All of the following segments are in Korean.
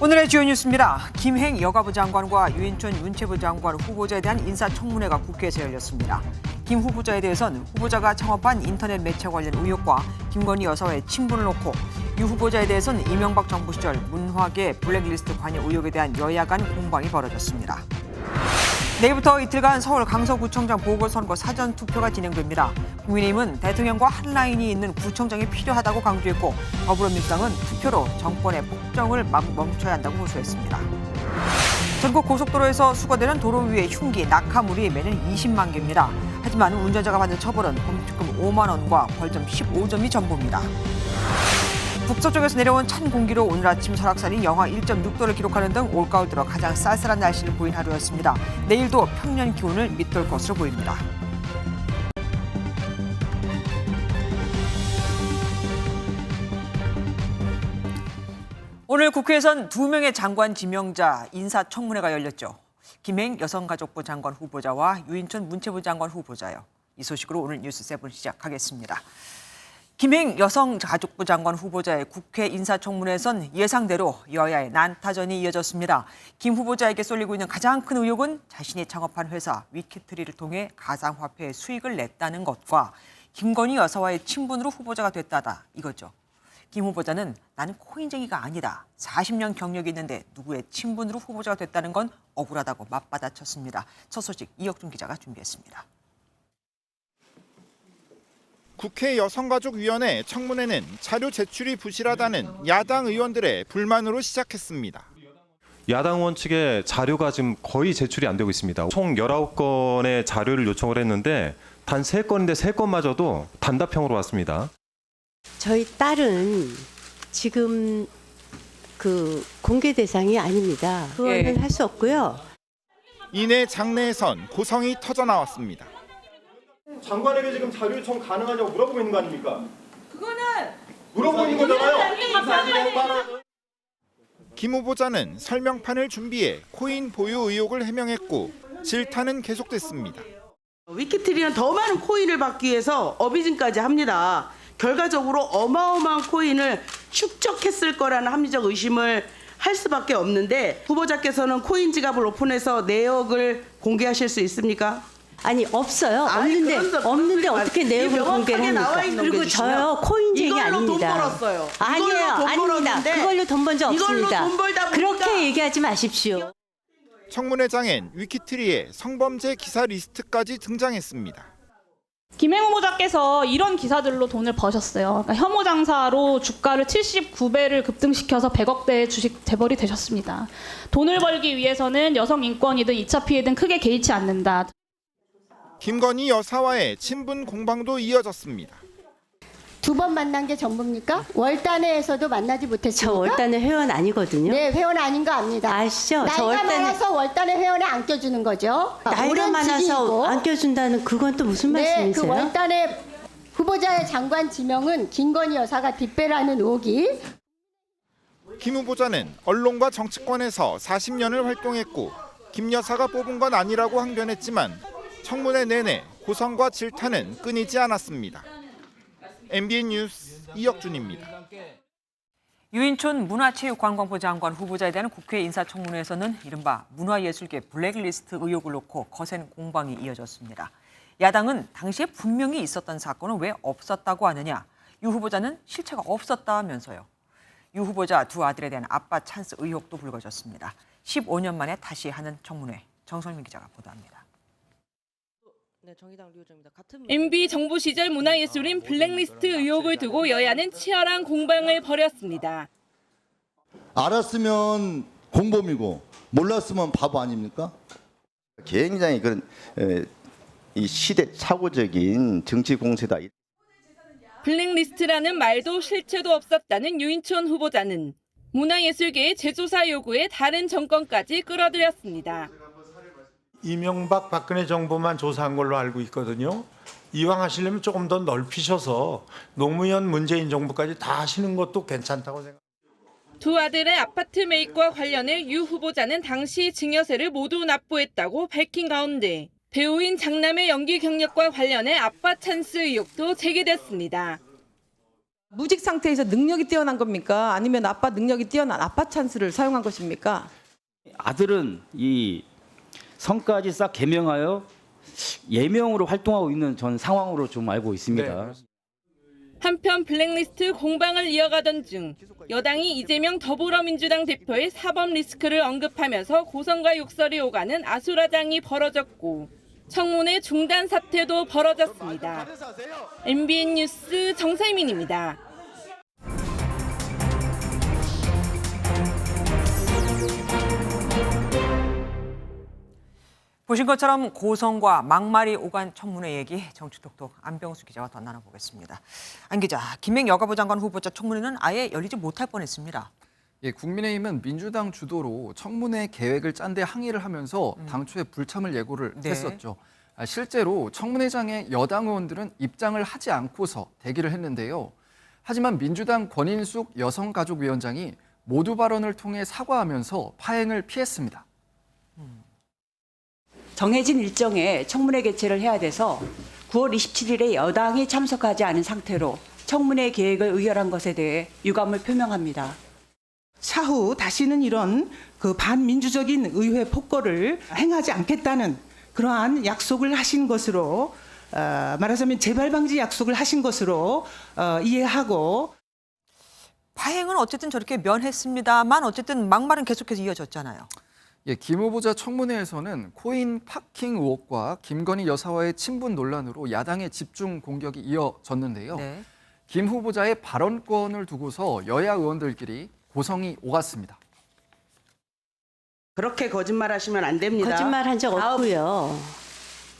오늘의 주요 뉴스입니다. 김행 여가부 장관과 유인촌 문체부 장관 후보자에 대한 인사청문회가 국회에서 열렸습니다. 김 후보자에 대해서는 후보자가 창업한 인터넷 매체 관련 의혹과 김건희 여사와의 친분을 놓고 유 후보자에 대해서는 이명박 정부 시절 문화계 블랙리스트 관여 의혹에 대한 여야 간 공방이 벌어졌습니다. 내일부터 이틀간 서울 강서구청장 보궐선거 사전투표가 진행됩니다. 국민의힘은 대통령과 한 라인이 있는 구청장이 필요하다고 강조했고 더불어민주당은 투표로 정권의 폭정을 멈춰야 한다고 호소했습니다. 전국 고속도로에서 수거되는 도로 위의 흉기, 낙하물이 매년 20만 개입니다. 하지만 운전자가 받는 처벌은 범칙금 5만 원과 벌점 15점이 전부입니다. 북서쪽에서 내려온 찬 공기로 오늘 아침 설악산이 영하 1.6도를 기록하는 등 올가을 들어 가장 쌀쌀한 날씨를 보인 하루였습니다. 내일도 평년 기온을 밑돌 것으로 보입니다. 오늘 국회에선 2명의 장관 지명자 인사청문회가 열렸죠. 김행 여성가족부 장관 후보자와 유인촌 문체부 장관 후보자요. 이 소식으로 오늘 뉴스7 시작하겠습니다. 김행 여성가족부 장관 후보자의 국회 인사청문회에선 예상대로 여야의 난타전이 이어졌습니다. 김 후보자에게 쏠리고 있는 가장 큰 의혹은 자신이 창업한 회사 위키트리를 통해 가상화폐의 수익을 냈다는 것과 김건희 여사와의 친분으로 후보자가 됐다다 이거죠. 김 후보자는 나는 코인쟁이가 아니다. 40년 경력이 있는데 누구의 친분으로 후보자가 됐다는 건 억울하다고 맞받아쳤습니다. 첫 소식 이혁준 기자가 준비했습니다. 국회 여성가족위원회 청문회는 자료 제출이 부실하다는 야당 의원들의 불만으로 시작했습니다. 야당 의원 측에 자료가 지금 거의 제출이 안 되고 있습니다. 총 19건의 자료를 요청을 했는데 단 3건인데 3건마저도 단답형으로 왔습니다. 저희 딸은 지금 공개 대상이 아닙니다. 그거는 할 수 없고요. 이내 장내에선 고성이 터져 나왔습니다. 장관에게 지금 자료 요청 가능하냐고 물어보고 있는 거 아닙니까? 그거는 물어보고 있는 거잖아요. 김 후보자는 설명판을 준비해 코인 보유 의혹을 해명했고 질타는 계속됐습니다. 위키트리는 더 많은 코인을 받기 위해서 어비징까지 합니다. 결과적으로 어마어마한 코인을 축적했을 거라는 합리적 의심을 할 수밖에 없는데 후보자께서는 코인 지갑을 오픈해서 내역을 공개하실 수 있습니까? 아니 없어요. 없는데 어떻게 내용을 공개를 합니까? 그리고 저요 코인쟁이 아닙니다. 돈 벌었어요. 아니에요. 아닙니다. 그걸로 돈 번 적 없습니다. 돈 벌다 보니까 그렇게 얘기하지 마십시오. 청문회장엔 위키트리의 성범죄 기사 리스트까지 등장했습니다. 김행 후보자께서 이런 기사들로 돈을 버셨어요. 그러니까 혐오 장사로 주가를 79배를 급등시켜서 100억대의 주식 재벌이 되셨습니다. 돈을 벌기 위해서는 여성 인권이든 2차 피해든 크게 개의치 않는다. 김건희 여사와의 친분 공방도 이어졌습니다. 2번 만난 게 전부입니까? 월단회에서도 만나지 못했습니까? 저 월단회 회원 아니거든요. 네, 회원 아닌 거 압니다. 아시죠? 나이가 많아서 월단회 회원에 안 껴주는 거죠. 나이가 많아서 안 껴준다는 그건 또 무슨 네, 말씀이세요? 그 월단회 후보자의 장관 지명은 김건희 여사가 뒷배라는 의혹이. 김 후보자는 언론과 정치권에서 40년을 활동했고 김 여사가 뽑은 건 아니라고 항변했지만 청문회 내내 고성과 질타는 끊이지 않았습니다. MBN 뉴스 이혁준입니다. 유인촌 문화체육관광부 장관 후보자에 대한 국회 인사청문회에서는 이른바 문화예술계 블랙리스트 의혹을 놓고 거센 공방이 이어졌습니다. 야당은 당시에 분명히 있었던 사건은 왜 없었다고 하느냐. 유 후보자는 실체가 없었다면서요. 유 후보자 두 아들에 대한 아빠 찬스 의혹도 불거졌습니다. 15년 만에 다시 하는 청문회. 정선민 기자가 보도합니다. MB 정부 시절 문화예술인 블랙리스트 의혹을 두고 여야는 치열한 공방을 벌였습니다. 알았으면 공범이고 몰랐으면 바보 아닙니까? 굉장히 그런 이 시대착오적인 정치 공세다. 블랙리스트라는 말도 실체도 없었다는 유인촌 후보자는 문화예술계의 재조사 요구에 다른 정권까지 끌어들였습니다. 이명박 박근혜 정부만 조사한 걸로 알고 있거든요. 이왕 하시려면 조금 더 넓히셔서 노무현 문재인 정부까지 다 하시는 것도 괜찮다고 생각합니다. 두 아들의 아파트 매입과 관련해 유 후보자는 당시 증여세를 모두 납부했다고 밝힌 가운데 배우인 장남의 연기 경력과 관련해 아빠 찬스 의혹도 제기됐습니다. 무직 상태에서 능력이 뛰어난 겁니까? 아니면 아빠 능력이 뛰어난 아빠 찬스를 사용한 것입니까? 아들은 이 성까지 싹 개명하여 예명으로 활동하고 있는 전 상황으로 좀 알고 있습니다. 네. 한편 블랙리스트 공방을 이어가던 중 여당이 이재명 더불어민주당 대표의 사법 리스크를 언급하면서 고성과 욕설이 오가는 아수라장이 벌어졌고 청문회 중단 사태도 벌어졌습니다. MBN 뉴스 정세민입니다. 보신 것처럼 고성과 막말이 오간 청문회 얘기 정치톡톡 안병수 기자와 더 나눠보겠습니다. 안 기자, 김행 여가부 장관 후보자 청문회는 아예 열리지 못할 뻔했습니다. 예, 국민의힘은 민주당 주도로 청문회 계획을 짠 데 항의를 하면서 당초에 불참을 예고를 했었죠. 실제로 청문회장에 여당 의원들은 입장을 하지 않고서 대기를 했는데요. 하지만 민주당 권인숙 여성가족위원장이 모두 발언을 통해 사과하면서 파행을 피했습니다. 정해진 일정에 청문회 개최를 해야 돼서 9월 27일에 여당이 참석하지 않은 상태로 청문회 계획을 의결한 것에 대해 유감을 표명합니다. 차후 다시는 이런 반민주적인 의회 폭거를 행하지 않겠다는 그러한 약속을 하신 것으로 말하자면 재발 방지 약속을 하신 것으로 이해하고 파행은 어쨌든 저렇게 면했습니다만 어쨌든 막말은 계속해서 이어졌잖아요. 예, 김 후보자 청문회에서는 코인 파킹 의혹과 김건희 여사와의 친분 논란으로 야당의 집중 공격이 이어졌는데요. 네. 김 후보자의 발언권을 두고서 여야 의원들끼리 고성이 오갔습니다. 그렇게 거짓말하시면 안 됩니다. 거짓말한 적 없고요.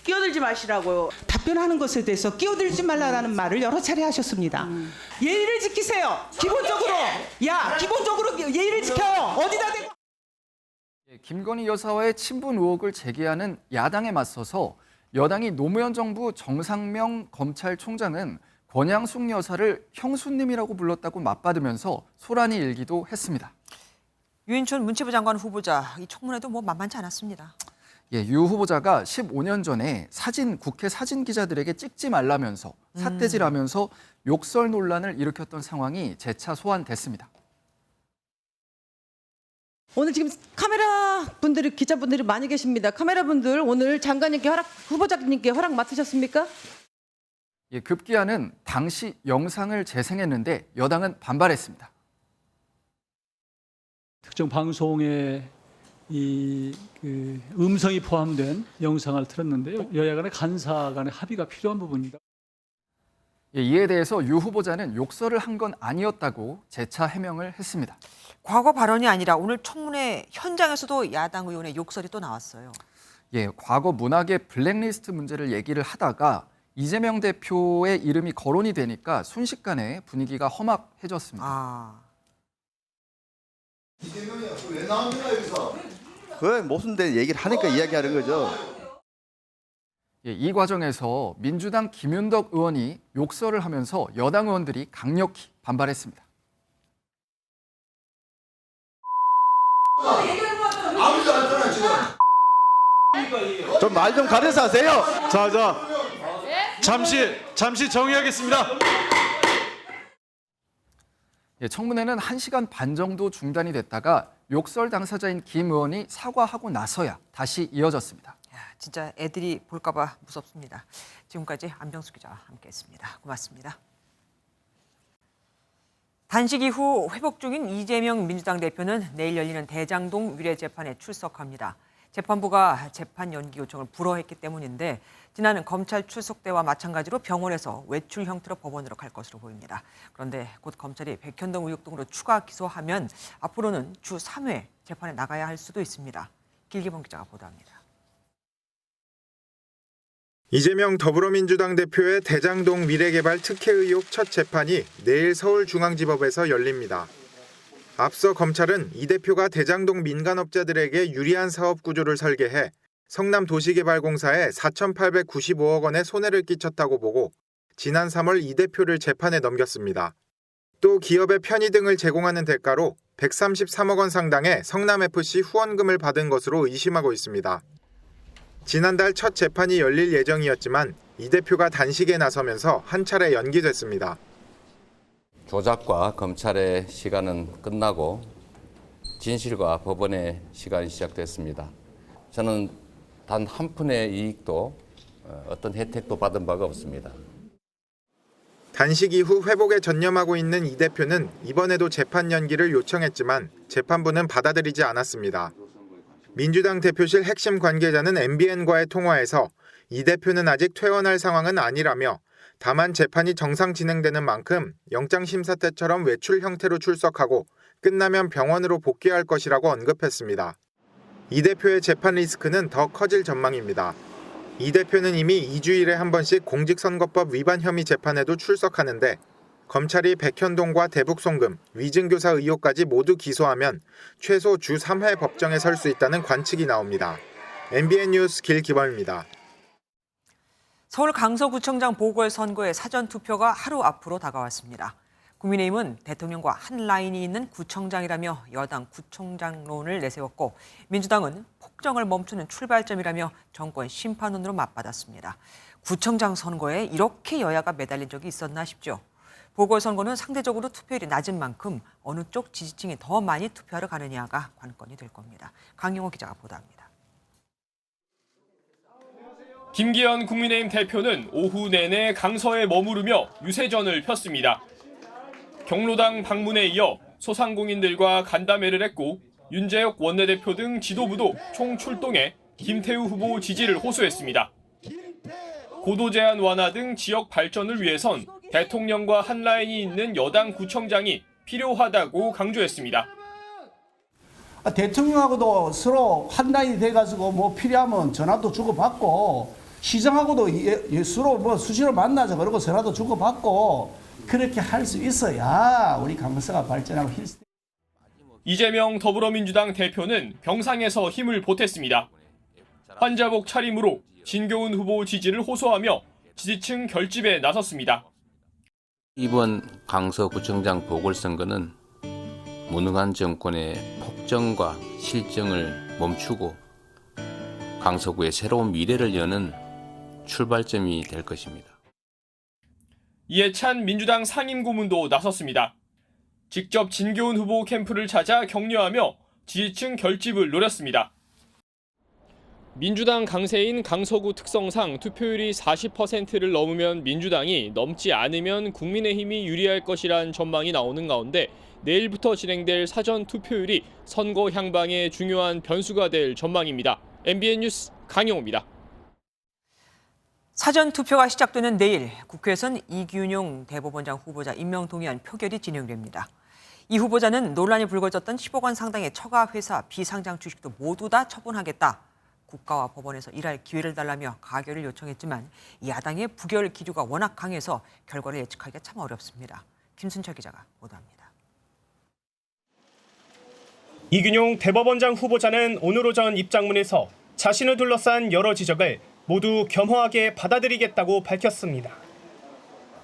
끼어들지 마시라고요. 답변하는 것에 대해서 끼어들지 말라는 말을 여러 차례 하셨습니다. 예의를 지키세요. 기본적으로 기본적으로 예의를 지켜요. 어디다 대고. 김건희 여사와의 친분 의혹을 제기하는 야당에 맞서서 여당이 노무현 정부 정상명 검찰총장은 권양숙 여사를 형수님이라고 불렀다고 맞받으면서 소란이 일기도 했습니다. 유인촌 문체부 장관 후보자, 이 청문회도 만만치 않았습니다. 예, 유 후보자가 15년 전에 국회 사진 기자들에게 찍지 말라면서 삿대질하면서 욕설 논란을 일으켰던 상황이 재차 소환됐습니다. 오늘 지금 카메라 분들이 기자분들이 많이 계십니다. 카메라 분들 오늘 장관님께 후보자님께 허락 맡으셨습니까? 예, 급기야는 당시 영상을 재생했는데 여당은 반발했습니다. 특정 방송에 음성이 포함된 영상을 틀었는데요. 여야 간의 간사 간의 합의가 필요한 부분입니다. 예, 이에 대해서 유 후보자는 욕설을 한 건 아니었다고 재차 해명을 했습니다. 과거 발언이 아니라 오늘 청문회 현장에서도 야당 의원의 욕설이 또 나왔어요. 예, 과거 문학의 블랙리스트 문제를 얘기를 하다가 이재명 대표의 이름이 거론이 되니까 순식간에 분위기가 험악해졌습니다. 이재명이 왜 나옵니까 여기서? 그래 무슨 데 얘기를 하니까 이야기하는 거죠. 예, 이 과정에서 민주당 김윤덕 의원이 욕설을 하면서 여당 의원들이 강력히 반발했습니다. 아무도 안 떠나 지금. 좀 말 좀 가려서 하세요. 잠시 정의하겠습니다. 예, 청문회는 1시간 반 정도 중단이 됐다가 욕설 당사자인 김 의원이 사과하고 나서야 다시 이어졌습니다. 진짜 애들이 볼까 봐 무섭습니다. 지금까지 안병수 기자와 함께했습니다. 고맙습니다. 단식 이후 회복 중인 이재명 민주당 대표는 내일 열리는 대장동 위례 재판에 출석합니다. 재판부가 재판 연기 요청을 불허했기 때문인데 지난 검찰 출석 때와 마찬가지로 병원에서 외출 형태로 법원으로 갈 것으로 보입니다. 그런데 곧 검찰이 백현동 의혹 등으로 추가 기소하면 앞으로는 주 3회 재판에 나가야 할 수도 있습니다. 길기범 기자가 보도합니다. 이재명 더불어민주당 대표의 대장동 미래개발 특혜 의혹 첫 재판이 내일 서울중앙지법에서 열립니다. 앞서 검찰은 이 대표가 대장동 민간업자들에게 유리한 사업 구조를 설계해 성남도시개발공사에 4,895억 원의 손해를 끼쳤다고 보고 지난 3월 이 대표를 재판에 넘겼습니다. 또 기업의 편의 등을 제공하는 대가로 133억 원 상당의 성남FC 후원금을 받은 것으로 의심하고 있습니다. 지난달 첫 재판이 열릴 예정이었지만 이 대표가 단식에 나서면서 한 차례 연기됐습니다. 조작과 검찰의 시간은 끝나고 진실과 법원의 시간이 시작됐습니다. 저는 단 한 푼의 이익도 어떤 혜택도 받은 바가 없습니다. 단식 이후 회복에 전념하고 있는 이 대표는 이번에도 재판 연기를 요청했지만 재판부는 받아들이지 않았습니다. 민주당 대표실 핵심 관계자는 MBN과의 통화에서 이 대표는 아직 퇴원할 상황은 아니라며 다만 재판이 정상 진행되는 만큼 영장심사 때처럼 외출 형태로 출석하고 끝나면 병원으로 복귀할 것이라고 언급했습니다. 이 대표의 재판 리스크는 더 커질 전망입니다. 이 대표는 이미 2주일에 한 번씩 공직선거법 위반 혐의 재판에도 출석하는데 검찰이 백현동과 대북송금, 위증교사 의혹까지 모두 기소하면 최소 주 3회 법정에 설 수 있다는 관측이 나옵니다. MBN 뉴스 길기범입니다. 서울 강서구청장 보궐선거의 사전투표가 하루 앞으로 다가왔습니다. 국민의힘은 대통령과 한 라인이 있는 구청장이라며 여당 구청장론을 내세웠고 민주당은 폭정을 멈추는 출발점이라며 정권 심판론으로 맞받았습니다. 구청장 선거에 이렇게 여야가 매달린 적이 있었나 싶죠. 보궐선거는 상대적으로 투표율이 낮은 만큼 어느 쪽 지지층이 더 많이 투표하러 가느냐가 관건이 될 겁니다. 강용호 기자가 보도합니다. 김기현 국민의힘 대표는 오후 내내 강서에 머무르며 유세전을 폈습니다. 경로당 방문에 이어 소상공인들과 간담회를 했고 윤재혁 원내대표 등 지도부도 총출동해 김태우 후보 지지를 호소했습니다. 고도 제한 완화 등 지역 발전을 위해선 대통령과 한 라인이 있는 여당 구청장이 필요하다고 강조했습니다. 대통령하고도 서로 한 라인이 돼가지고 뭐 필요하면 전화도 주고받고 시장하고도 서로 수시로 만나자 그러고 전화도 주고받고 그렇게 할 수 있어야 우리 강서가 발전하고 힐스. 이재명 더불어민주당 대표는 병상에서 힘을 보탰습니다. 환자복 차림으로 진교훈 후보 지지를 호소하며 지지층 결집에 나섰습니다. 이번 강서구청장 보궐선거는 무능한 정권의 폭정과 실정을 멈추고 강서구의 새로운 미래를 여는 출발점이 될 것입니다. 이해찬 민주당 상임고문도 나섰습니다. 직접 진교훈 후보 캠프를 찾아 격려하며 지지층 결집을 노렸습니다. 민주당 강세인 강서구 특성상 투표율이 40%를 넘으면 민주당이, 넘지 않으면 국민의힘이 유리할 것이란 전망이 나오는 가운데 내일부터 진행될 사전 투표율이 선거 향방에 중요한 변수가 될 전망입니다. MBN 뉴스 강용호입니다. 사전투표가 시작되는 내일 국회에서는 이균용 대법원장 후보자 임명 동의안 표결이 진행됩니다. 이 후보자는 논란이 불거졌던 10억 원 상당의 처가 회사 비상장 주식도 모두 다 처분하겠다. 국가와 법원에서 일할 기회를 달라며 가결을 요청했지만 야당의 부결 기류가 워낙 강해서 결과를 예측하기가 참 어렵습니다. 김순철 기자가 보도합니다. 이균용 대법원장 후보자는 오늘 오전 입장문에서 자신을 둘러싼 여러 지적을 모두 겸허하게 받아들이겠다고 밝혔습니다.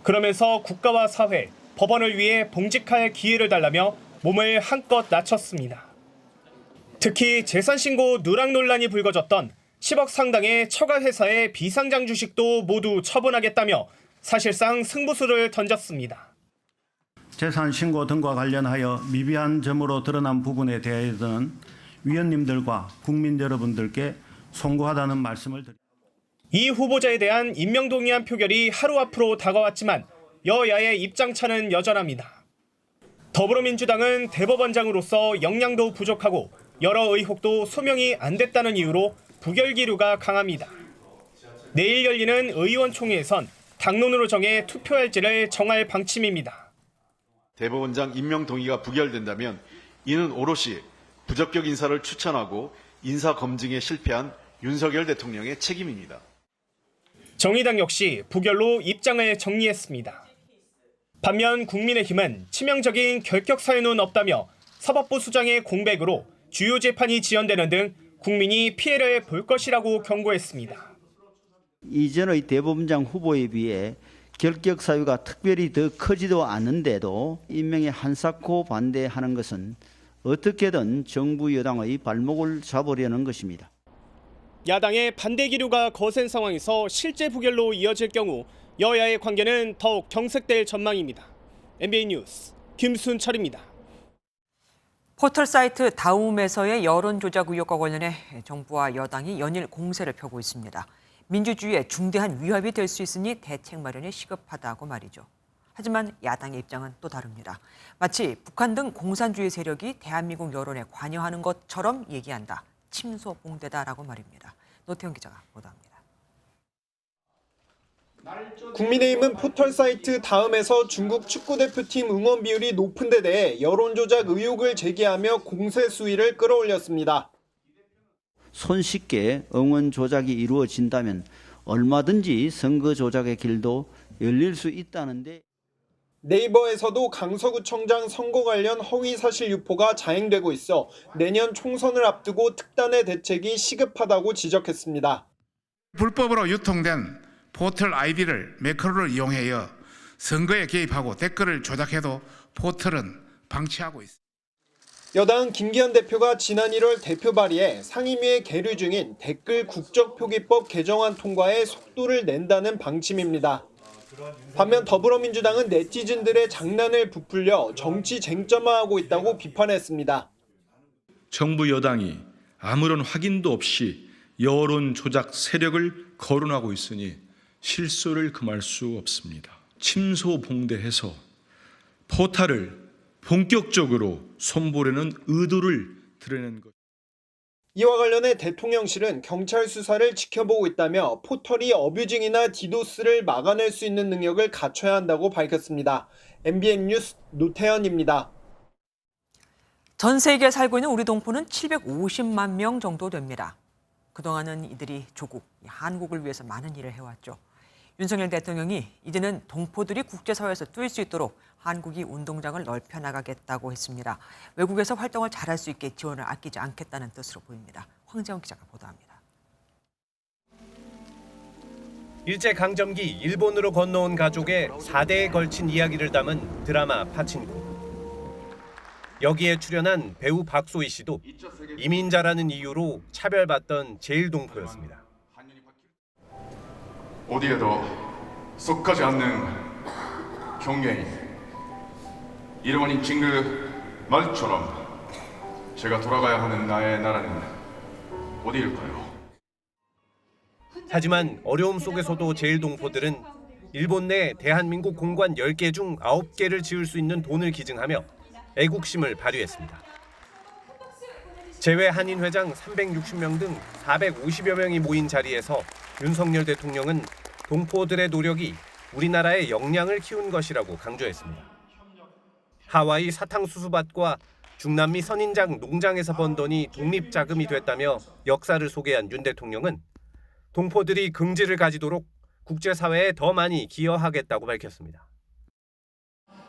그러면서 국가와 사회, 법원을 위해 봉직할 기회를 달라며 몸을 한껏 낮췄습니다. 특히 재산신고 누락 논란이 불거졌던 10억 상당의 처가 회사의 비상장 주식도 모두 처분하겠다며 사실상 승부수를 던졌습니다. 재산신고 등과 관련하여 미비한 점으로 드러난 부분에 대해서는 위원님들과 국민 여러분들께 송구하다는 말씀을 드립니다. 이 후보자에 대한 임명동의안 표결이 하루 앞으로 다가왔지만 여야의 입장차는 여전합니다. 더불어민주당은 대법원장으로서 역량도 부족하고 여러 의혹도 소명이 안 됐다는 이유로 부결 기류가 강합니다. 내일 열리는 의원총회에선 당론으로 정해 투표할지를 정할 방침입니다. 대법원장 임명 동의가 부결된다면 이는 오롯이 부적격 인사를 추천하고 인사 검증에 실패한 윤석열 대통령의 책임입니다. 정의당 역시 부결로 입장을 정리했습니다. 반면 국민의힘은 치명적인 결격 사유는 없다며 사법부 수장의 공백으로 주요 재판이 지연되는 등 국민이 피해를 볼 것이라고 경고했습니다. 이전의 대법원장 후보에 비해 결격 사유가 특별히 더 크지도 않은데도 임명에 한사코 반대하는 것은 어떻게든 정부 여당의 발목을 잡으려는 것입니다. 야당의 반대 기류가 거센 상황에서 실제 부결로 이어질 경우 여야의 관계는 더욱 경색될 전망입니다. MBN 뉴스 김순철입니다. 포털 사이트 다음에서의 여론 조작 의혹과 관련해 정부와 여당이 연일 공세를 펴고 있습니다. 민주주의에 중대한 위협이 될 수 있으니 대책 마련이 시급하다고 말이죠. 하지만 야당의 입장은 또 다릅니다. 마치 북한 등 공산주의 세력이 대한민국 여론에 관여하는 것처럼 얘기한다. 침소봉대다라고 말입니다. 노태영 기자가 보도합니다. 국민의힘은 포털 사이트 다음에서 중국 축구대표팀 응원 비율이 높은 데 대해 여론조작 의혹을 제기하며 공세 수위를 끌어올렸습니다. 손쉽게 응원 조작이 이루어진다면 얼마든지 선거 조작의 길도 열릴 수 있다는데 네이버에서도 강서구청장 선거 관련 허위 사실 유포가 자행되고 있어 내년 총선을 앞두고 특단의 대책이 시급하다고 지적했습니다. 불법으로 유통된 포털 아이디를 매크로를 이용하여 선거에 개입하고 댓글을 조작해도 포털은 방치하고 있습니다. 여당은 김기현 대표가 지난 1월 대표 발의에 상임위에 계류 중인 댓글 국적표기법 개정안 통과에 속도를 낸다는 방침입니다. 반면 더불어민주당은 네티즌들의 장난을 부풀려 정치 쟁점화하고 있다고 비판했습니다. 정부 여당이 아무런 확인도 없이 여론 조작 세력을 거론하고 있으니 실소를 금할 수 없습니다. 침소봉대해서 포탈을 본격적으로 손보려는 의도를 드러낸 것. 이와 관련해 대통령실은 경찰 수사를 지켜보고 있다며 포털이 어뷰징이나 디도스를 막아낼 수 있는 능력을 갖춰야 한다고 밝혔습니다. MBN 뉴스 노태현입니다. 전 세계에 살고 있는 우리 동포는 750만 명 정도 됩니다. 그동안은 이들이 조국, 한국을 위해서 많은 일을 해왔죠. 윤석열 대통령이 이제는 동포들이 국제사회에서 뛸 수 있도록 한국이 운동장을 넓혀나가겠다고 했습니다. 외국에서 활동을 잘할 수 있게 지원을 아끼지 않겠다는 뜻으로 보입니다. 황재원 기자가 보도합니다. 일제강점기 일본으로 건너온 가족의 4대에 걸친 이야기를 담은 드라마 파친코. 여기에 출연한 배우 박소희 씨도 이민자라는 이유로 차별받던 제1동포였습니다. 어디에도 썩하지 않는 경계인 이름 아닌 그 말처럼 제가 돌아가야 하는 나의 나라는 어디일까요? 하지만 어려움 속에서도 제1동포들은 일본 내 대한민국 공관 10개 중 9개를 지을 수 있는 돈을 기증하며 애국심을 발휘했습니다. 재외 한인 회장 360명 등 450여 명이 모인 자리에서 윤석열 대통령은 동포들의 노력이 우리나라의 역량을 키운 것이라고 강조했습니다. 하와이 사탕수수밭과 중남미 선인장 농장에서 번 돈이 독립자금이 됐다며 역사를 소개한 윤 대통령은 동포들이 긍지를 가지도록 국제사회에 더 많이 기여하겠다고 밝혔습니다.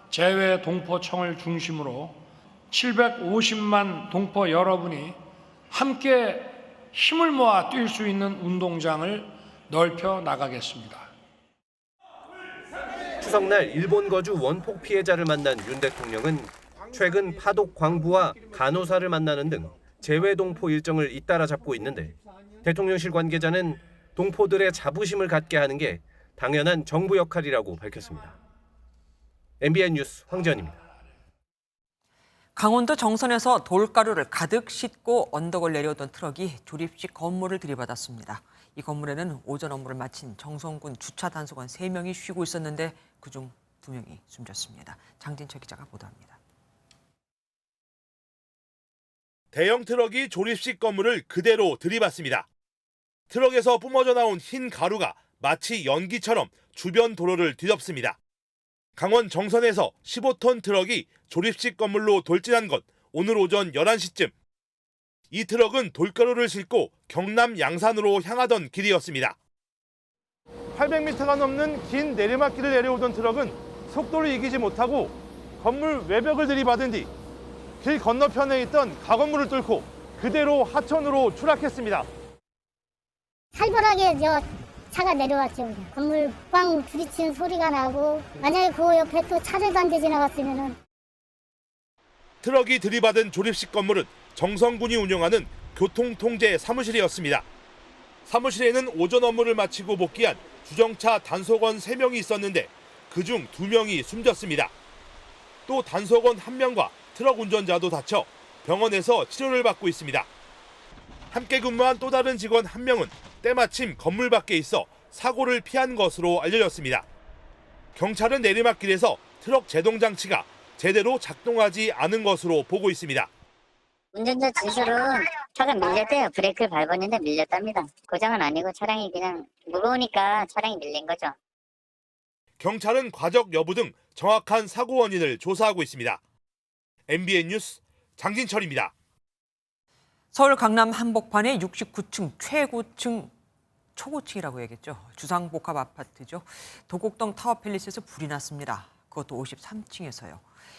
재외 동포청을 중심으로 750만 동포 여러분이 함께 힘을 모아 뛸 수 있는 운동장을 넓혀 나가겠습니다. 추석날 일본 거주 원폭 피해자를 만난 윤 대통령은 최근 파독 광부와 간호사를 만나는 등 재외 동포 일정을 잇따라 잡고 있는데 대통령실 관계자는 동포들의 자부심을 갖게 하는 게 당연한 정부 역할이라고 밝혔습니다. MBN 뉴스 황재원입니다. 강원도 정선에서 돌가루를 가득 싣고 언덕을 내려오던 트럭이 조립식 건물을 들이받았습니다. 이 건물에는 오전 업무를 마친 정성군 주차 단속원 3명이 쉬고 있었는데 그중 2명이 숨졌습니다. 장진철 기자가 보도합니다. 대형 트럭이 조립식 건물을 그대로 들이받습니다. 트럭에서 뿜어져 나온 흰 가루가 마치 연기처럼 주변 도로를 뒤덮습니다. 강원 정선에서 15톤 트럭이 조립식 건물로 돌진한 것 오늘 오전 11시쯤. 이 트럭은 돌가루를 싣고 경남 양산으로 향하던 길이었습니다. 800m가 넘는 긴 내리막길을 내려오던 트럭은 속도를 이기지 못하고 건물 외벽을 들이받은 뒤 길 건너편에 있던 가건물을 뚫고 그대로 하천으로 추락했습니다. 살벌하게 차가 내려왔죠. 건물 빵 부딪히는 소리가 나고 만약에 그 옆에 또 차들도 안 돼 지나갔으면은. 트럭이 들이받은 조립식 건물은 정성군이 운영하는 교통통제 사무실이었습니다. 사무실에는 오전 업무를 마치고 복귀한 주정차 단속원 3명이 있었는데 그중 2명이 숨졌습니다. 또 단속원 1명과 트럭 운전자도 다쳐 병원에서 치료를 받고 있습니다. 함께 근무한 또 다른 직원 1명은 때마침 건물 밖에 있어 사고를 피한 것으로 알려졌습니다. 경찰은 내리막길에서 트럭 제동 장치가 제대로 작동하지 않은 것으로 보고 있습니다. 운전자 진술은 차가 밀렸대요. 브레이크를 밟았는데 밀렸답니다. 고장은 아니고 차량이 그냥 무거우니까 차량이 밀린 거죠. 경찰은 과적 여부 등 정확한 사고 원인을 조사하고 있습니다. MBN 뉴스 장진철입니다. 서울 강남 한복판의 69층 최고층 초고층이라고 해야겠죠. 주상복합 아파트죠. 도곡동 타워팰리스에서 불이 났습니다. 그것도 53층에서요.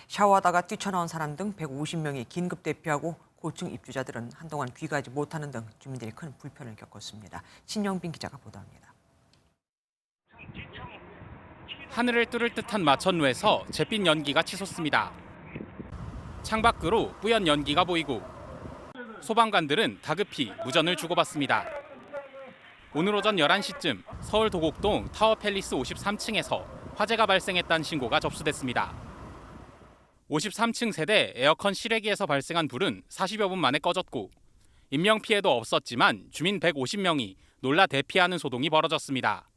샤워하다가 뛰쳐나온 사람 등 150명이 긴급 대피하고 고층 입주자들은 한동안 귀가하지 못하는 등 주민들이 큰 불편을 겪었습니다. 신영빈 기자가 보도합니다. 하늘을 뚫을 듯한 마천루에서 잿빛 연기가 치솟습니다. 창밖으로 뿌연 연기가 보이고 소방관들은 다급히 무전을 주고받습니다. 오늘 오전 11시쯤 서울 도곡동 타워팰리스 53층에서 화재가 발생했다는 신고가 접수됐습니다. 53층 세대 에어컨 실외기에서 발생한 불은 40여 분 만에 꺼졌고 인명피해도 없었지만 주민 150명이 놀라 대피하는 소동이 벌어졌습니다.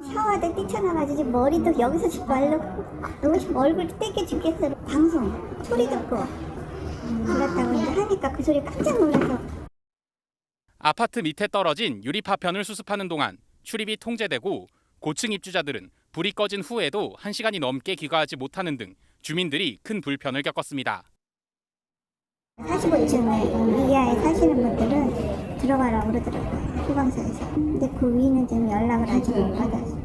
샤워하다 뛰쳐나가지고 머리도 여기서 집 말르고 얼굴도 떼게 죽겠어. 방송 소리 듣고 그렇다고 이제 하니까 그 소리 깜짝 놀라서. 아파트 밑에 떨어진 유리 파편을 수습하는 동안 출입이 통제되고 고층 입주자들은 불이 꺼진 후에도 1시간이 넘게 귀가하지 못하는 등 주민들이 큰 불편을 겪었습니다. 45층 이하에 사시는 분들은 들어가라고 그러더라고요. 소방서에서. 근데 그 위는 지금 연락을 아직 못 받았어요.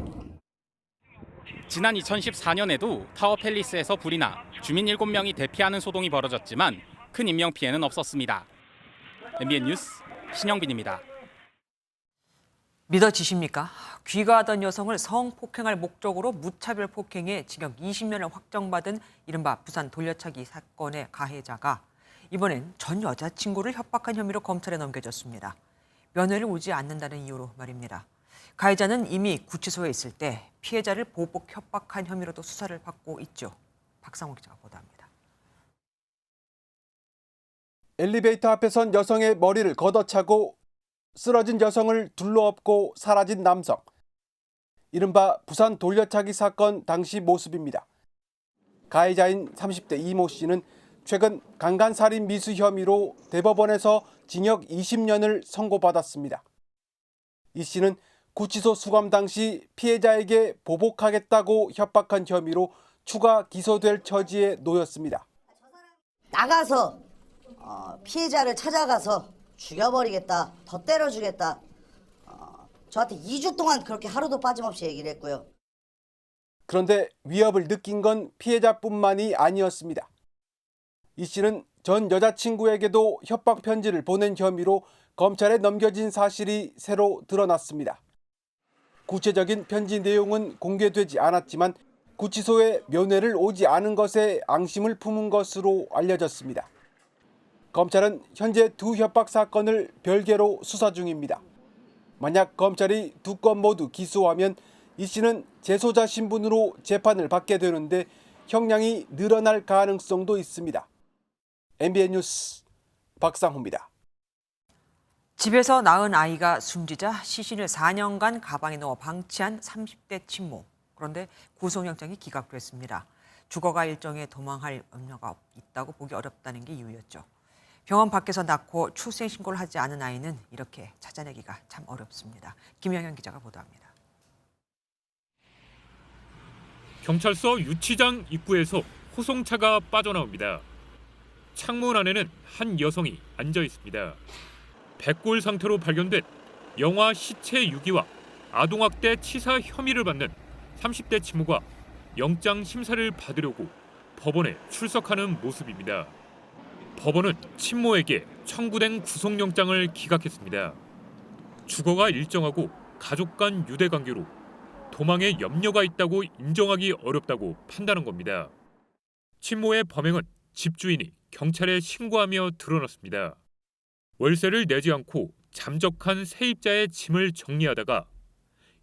지난 2014년에도 타워팰리스에서 불이 나 주민 7명이 대피하는 소동이 벌어졌지만 큰 인명피해는 없었습니다. MBN 뉴스 신영빈입니다. 믿어지십니까? 귀가하던 여성을 성폭행할 목적으로 무차별 폭행해 징역 20년을 확정받은 이른바 부산 돌려차기 사건의 가해자가 이번엔 전 여자친구를 협박한 혐의로 검찰에 넘겨졌습니다. 면회를 오지 않는다는 이유로 말입니다. 가해자는 이미 구치소에 있을 때 피해자를 보복 협박한 혐의로도 수사를 받고 있죠. 박상호 기자가 보도합니다. 엘리베이터 앞에 선 여성의 머리를 걷어차고 쓰러진 여성을 둘러엎고 사라진 남성. 이른바 부산 돌려차기 사건 당시 모습입니다. 가해자인 30대 이모 씨는 최근 강간살인 미수 혐의로 대법원에서 징역 20년을 선고받았습니다. 이 씨는 구치소 수감 당시 피해자에게 보복하겠다고 협박한 혐의로 추가 기소될 처지에 놓였습니다. 나가서 피해자를 찾아가서 죽여버리겠다, 더 때려주겠다. 저한테 2주 동안 그렇게 하루도 빠짐없이 얘기를 했고요. 그런데 위협을 느낀 건 피해자뿐만이 아니었습니다. 이 씨는 전 여자친구에게도 협박 편지를 보낸 혐의로 검찰에 넘겨진 사실이 새로 드러났습니다. 구체적인 편지 내용은 공개되지 않았지만 구치소에 면회를 오지 않은 것에 앙심을 품은 것으로 알려졌습니다. 검찰은 현재 두 협박 사건을 별개로 수사 중입니다. 만약 검찰이 두 건 모두 기소하면 이 씨는 재소자 신분으로 재판을 받게 되는데 형량이 늘어날 가능성도 있습니다. MBN 뉴스 박상호입니다. 집에서 낳은 아이가 숨지자 시신을 4년간 가방에 넣어 방치한 30대 친모. 그런데 구속영장이 기각됐습니다. 주거가 일정에 도망할 염려가 있다고 보기 어렵다는 게 이유였죠. 병원 밖에서 낳고 출생신고를 하지 않은 아이는 이렇게 찾아내기가 참 어렵습니다. 김영현 기자가 보도합니다. 경찰서 유치장 입구에서 호송차가 빠져나옵니다. 창문 안에는 한 여성이 앉아 있습니다. 백골 상태로 발견된 영아 시체 유기와 아동학대 치사 혐의를 받는 30대 친모가 영장 심사를 받으려고 법원에 출석하는 모습입니다. 법원은 친모에게 청구된 구속영장을 기각했습니다. 주거가 일정하고 가족 간 유대 관계로 도망에 염려가 있다고 인정하기 어렵다고 판단한 겁니다. 친모의 범행은 집주인이 경찰에 신고하며 드러났습니다. 월세를 내지 않고 잠적한 세입자의 짐을 정리하다가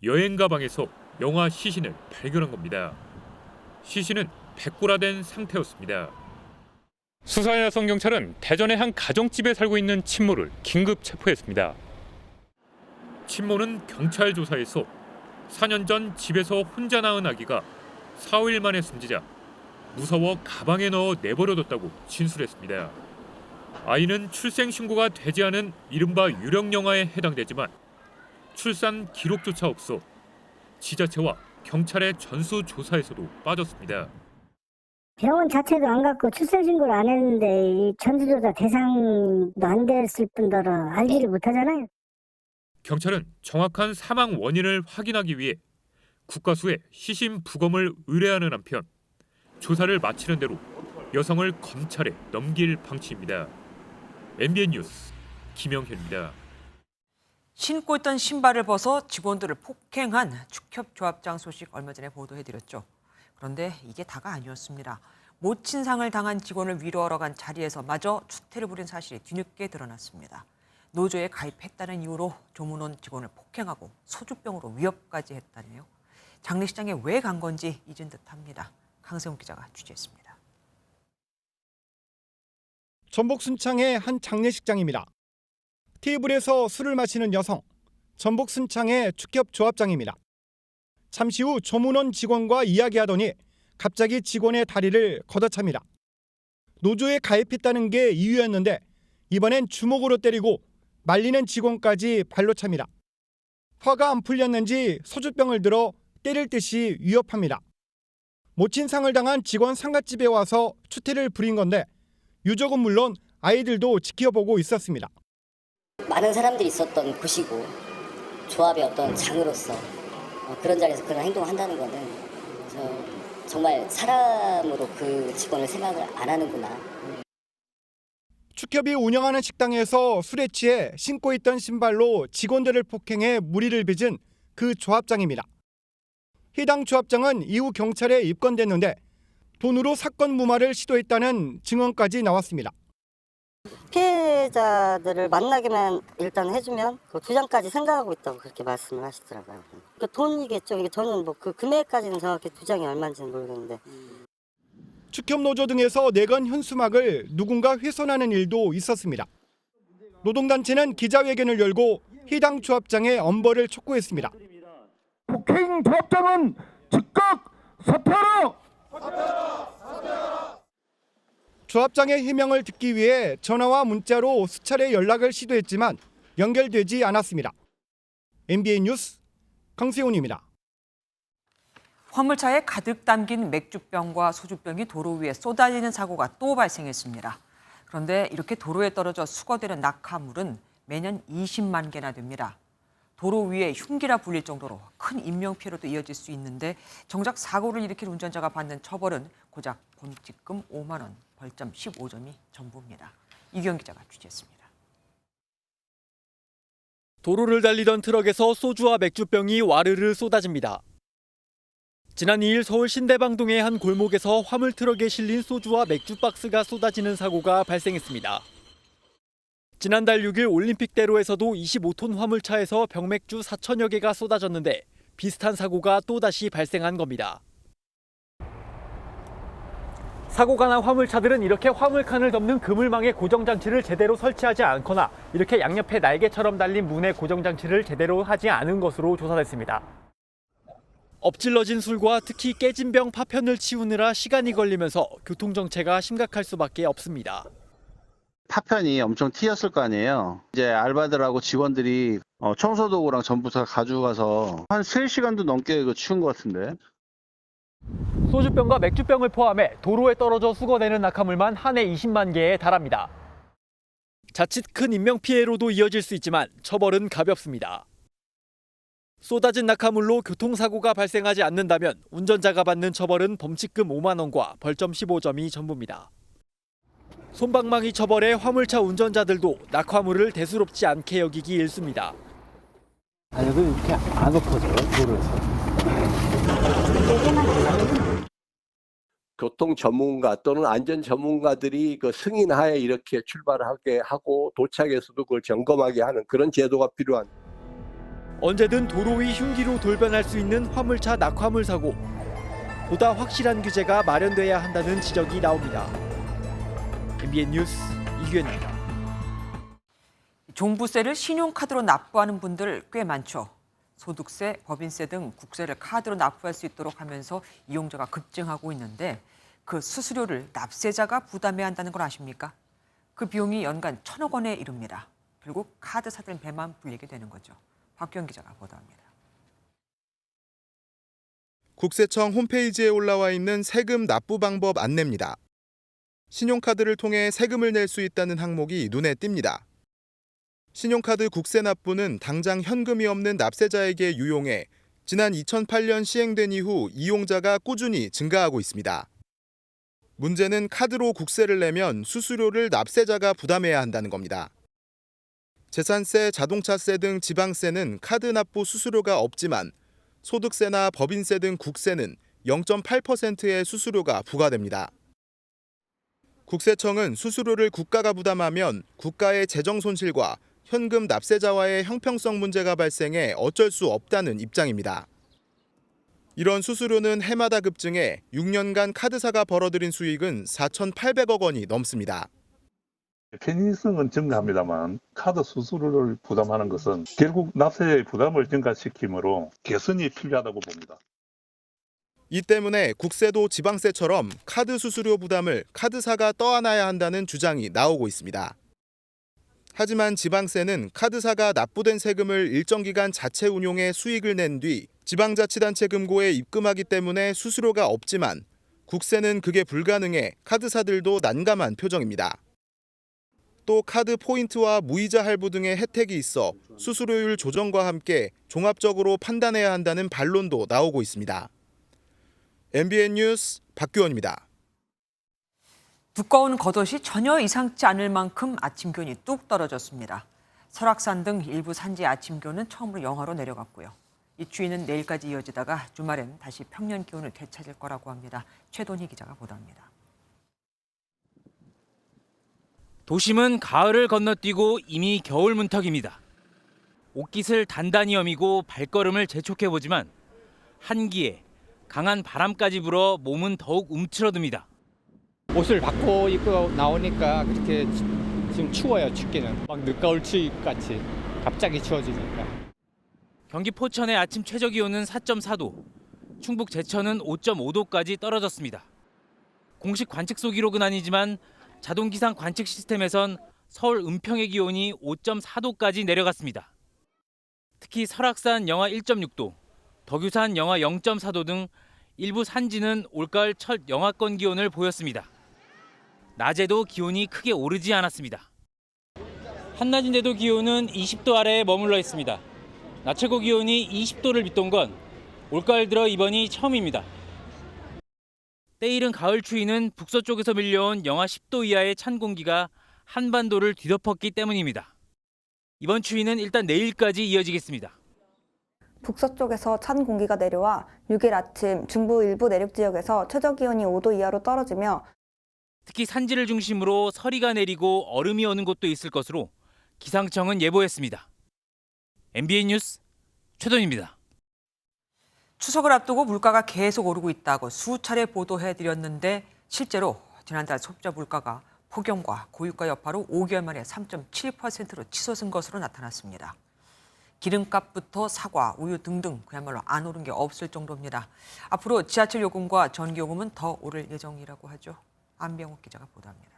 여행 가방에서 영아 시신을 발견한 겁니다. 시신은 백골화된 상태였습니다. 수사에 나선 경찰은 대전의 한 가정집에 살고 있는 친모를 긴급 체포했습니다. 친모는 경찰 조사에서 4년 전 집에서 혼자 낳은 아기가 4, 5일 만에 숨지자 무서워 가방에 넣어 내버려뒀다고 진술했습니다. 아이는 출생 신고가 되지 않은 이른바 유령 영아에 해당되지만 출산 기록조차 없어 지자체와 경찰의 전수 조사에서도 빠졌습니다. 병원 자체도 안 갔고 출생신고를 안 했는데 이 전수조사 대상도 안 됐을 뿐더러 알지를 못하잖아요. 경찰은 정확한 사망 원인을 확인하기 위해 국과수에 시신 부검을 의뢰하는 한편 조사를 마치는 대로 여성을 검찰에 넘길 방침입니다. MBN 뉴스 김영현입니다. 신고 있던 신발을 벗어 직원들을 폭행한 축협조합장 소식 얼마 전에 보도해드렸죠. 그런데 이게 다가 아니었습니다. 모친상을 당한 직원을 위로하러 간 자리에서 마저 추태를 부린 사실이 뒤늦게 드러났습니다. 노조에 가입했다는 이유로 조문원 직원을 폭행하고 소주병으로 위협까지 했다네요. 장례식장에 왜 간 건지 잊은 듯합니다. 강세훈 기자가 취재했습니다. 전북 순창의 한 장례식장입니다. 테이블에서 술을 마시는 여성, 전북 순창의 축협조합장입니다. 잠시 후 조문원 직원과 이야기하더니 갑자기 직원의 다리를 걷어찹니다. 노조에 가입했다는 게 이유였는데 이번엔 주먹으로 때리고 말리는 직원까지 발로 찹니다. 화가 안 풀렸는지 소주병을 들어 때릴 듯이 위협합니다. 모친상을 당한 직원 상갓집에 와서 추태를 부린 건데 유족은 물론 아이들도 지켜보고 있었습니다. 많은 사람들이 있었던 곳이고 조합의 어떤 장으로서 그런 자리에서 그런 행동을 한다는 거는 정말 사람으로 그 직원을 생각을 안 하는구나. 축협이 운영하는 식당에서 술에 취해 신고 있던 신발로 직원들을 폭행해 무리를 빚은 그 조합장입니다. 해당 조합장은 이후 경찰에 입건됐는데 돈으로 사건 무마를 시도했다는 증언까지 나왔습니다. 피해자들을 만나기만 일단 해주면 그 2장까지 생각하고 있다고 그렇게 말씀을 하시더라고요. 그 돈이겠죠. 이게 저는 뭐 그 금액까지는 정확히 2장이 얼마인지는 모르겠는데. 축협 노조 등에서 내건 현수막을 누군가 훼손하는 일도 있었습니다. 노동단체는 기자회견을 열고 해당 조합장의 엄벌을 촉구했습니다. 폭행 조합장은 즉각 사퇴하라! 조합장의 해명을 듣기 위해 전화와 문자로 수차례 연락을 시도했지만 연결되지 않았습니다. MBN 뉴스 강세훈입니다. 화물차에 가득 담긴 맥주병과 소주병이 도로 위에 쏟아지는 사고가 또 발생했습니다. 그런데 이렇게 도로에 떨어져 수거되는 낙하물은 매년 20만 개나 됩니다. 도로 위에 흉기라 불릴 정도로 큰 인명피해로도 이어질 수 있는데 정작 사고를 일으킨 운전자가 받는 처벌은 고작 범칙금 5만 원, 벌점 15점이 전부입니다. 이규영 기자가 취재했습니다. 도로를 달리던 트럭에서 소주와 맥주병이 와르르 쏟아집니다. 지난 2일 서울 신대방동의 한 골목에서 화물 트럭에 실린 소주와 맥주 박스가 쏟아지는 사고가 발생했습니다. 지난달 6일 올림픽대로에서도 25톤 화물차에서 병맥주 4천여 개가 쏟아졌는데 비슷한 사고가 또다시 발생한 겁니다. 사고가 난 화물차들은 이렇게 화물칸을 덮는 그물망에 고정장치를 제대로 설치하지 않거나 이렇게 양옆에 날개처럼 달린 문에 고정장치를 제대로 하지 않은 것으로 조사됐습니다. 엎질러진 술과 특히 깨진 병 파편을 치우느라 시간이 걸리면서 교통정체가 심각할 수밖에 없습니다. 파편이 엄청 튀었을 거 아니에요. 이제 알바들하고 직원들이 청소도구랑 전부 다 가져가서 한 3시간도 넘게 치운 것 같은데. 소주병과 맥주병을 포함해 도로에 떨어져 수거되는 낙하물만 한 해 20만 개에 달합니다. 자칫 큰 인명피해로도 이어질 수 있지만 처벌은 가볍습니다. 쏟아진 낙하물로 교통사고가 발생하지 않는다면 운전자가 받는 처벌은 범칙금 5만 원과 벌점 15점이 전부입니다. 솜방망이 처벌에 화물차 운전자들도 낙하물을 대수롭지 않게 여기기 일쑤입니다. 아니, 왜 이렇게 안 엎어져요, 도로에서? 교통 전문가 또는 안전 전문가들이 그 승인하에 이렇게 출발하게 하고 도착에서도 그걸 점검하게 하는 그런 제도가 필요한. 언제든 도로 위 흉기로 돌변할 수 있는 화물차 낙하물 사고. 보다 확실한 규제가 마련돼야 한다는 지적이 나옵니다. MBN 뉴스 이규현입니다. 종부세를 신용카드로 납부하는 분들 꽤 많죠. 소득세, 법인세 등 국세를 카드로 납부할 수 있도록 하면서 이용자가 급증하고 있는데 그 수수료를 납세자가 부담해야 한다는 걸 아십니까? 그 비용이 연간 1,000억 원에 이릅니다. 결국 카드사들 배만 불리게 되는 거죠. 박규영 기자가 보도합니다. 국세청 홈페이지에 올라와 있는 세금 납부 방법 안내입니다. 신용카드를 통해 세금을 낼 수 있다는 항목이 눈에 띕니다. 신용카드 국세 납부는 당장 현금이 없는 납세자에게 유용해 지난 2008년 시행된 이후 이용자가 꾸준히 증가하고 있습니다. 문제는 카드로 국세를 내면 수수료를 납세자가 부담해야 한다는 겁니다. 재산세, 자동차세 등 지방세는 카드 납부 수수료가 없지만 소득세나 법인세 등 국세는 0.8%의 수수료가 부과됩니다. 국세청은 수수료를 국가가 부담하면 국가의 재정 손실과 현금 납세자와의 형평성 문제가 발생해 어쩔 수 없다는 입장입니다. 이런 수수료는 해마다 급증해 6년간 카드사가 벌어들인 수익은 4,800억 원이 넘습니다. 편의성은 증가합니다만 카드 수수료를 부담하는 것은 결국 납세자의 부담을 증가시키므로 개선이 필요하다고 봅니다. 이 때문에 국세도 지방세처럼 카드 수수료 부담을 카드사가 떠안아야 한다는 주장이 나오고 있습니다. 하지만 지방세는 카드사가 납부된 세금을 일정 기간 자체 운용해 수익을 낸 뒤 지방자치단체 금고에 입금하기 때문에 수수료가 없지만 국세는 그게 불가능해 카드사들도 난감한 표정입니다. 또 카드 포인트와 무이자 할부 등의 혜택이 있어 수수료율 조정과 함께 종합적으로 판단해야 한다는 반론도 나오고 있습니다. MBN 뉴스 박규원입니다. 두꺼운 겉옷이 전혀 이상치 않을 만큼 아침 기온이 뚝 떨어졌습니다. 설악산 등 일부 산지 아침 기온은 처음으로 영하로 내려갔고요. 이 추위는 내일까지 이어지다가 주말엔 다시 평년 기온을 되찾을 거라고 합니다. 최돈희 기자가 보도합니다. 도심은 가을을 건너뛰고 이미 겨울 문턱입니다. 옷깃을 단단히 여미고 발걸음을 재촉해보지만 한기에 강한 바람까지 불어 몸은 더욱 움츠러듭니다. 옷을 바꿔 입고 나오니까 그렇게 지금 추워요. 춥기는 막 늦가을 추위 같이 갑자기 추워지니까. 경기 포천의 아침 최저 기온은 4.4도, 충북 제천은 5.5도까지 떨어졌습니다. 공식 관측소 기록은 아니지만 자동기상 관측 시스템에선 서울 은평의 기온이 5.4도까지 내려갔습니다. 특히 설악산 영하 1.6도, 덕유산 영하 0.4도 등 일부 산지는 올가을 첫 영하권 기온을 보였습니다. 낮에도 기온이 크게 오르지 않았습니다. 한낮인데도 기온은 20도 아래에 머물러 있습니다. 낮 최고 기온이 20도를 밑돈 건 올가을 들어 이번이 처음입니다. 때이른 가을 추위는 북서쪽에서 밀려온 영하 10도 이하의 찬 공기가 한반도를 뒤덮었기 때문입니다. 이번 추위는 일단 내일까지 이어지겠습니다. 북서쪽에서 찬 공기가 내려와 6일 아침 중부 일부 내륙 지역에서 최저 기온이 5도 이하로 떨어지며 특히 산지를 중심으로 서리가 내리고 얼음이 오는 곳도 있을 것으로 기상청은 예보했습니다. MBN 뉴스 최돈입니다. 추석을 앞두고 물가가 계속 오르고 있다고 수차례 보도해드렸는데 실제로 지난달 소비자 물가가 폭염과 고유가 여파로 5개월 만에 3.7%로 치솟은 것으로 나타났습니다. 기름값부터 사과, 우유 등등 그야말로 안 오른 게 없을 정도입니다. 앞으로 지하철 요금과 전기 요금은 더 오를 예정이라고 하죠. 안병욱 기자가 보도합니다.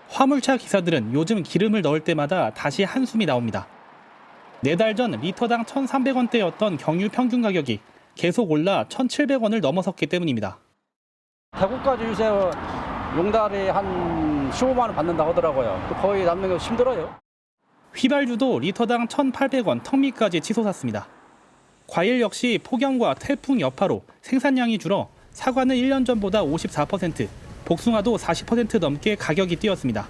화물차 기사들은 요즘 기름을 넣을 때마다 다시 한숨이 나옵니다. 4달 전 리터당 1,300원대였던 경유 평균 가격이 계속 올라 1,700원을 넘어섰기 때문입니다. 대구까지 요새 용달에 한 15만 원 받는다고 하더라고요. 거의 남는 게 힘들어요. 휘발유도 리터당 1,800원 턱밑까지 치솟았습니다. 과일 역시 폭염과 태풍 여파로 생산량이 줄어 사과는 1년 전보다 54%, 복숭아도 40% 넘게 가격이 뛰었습니다.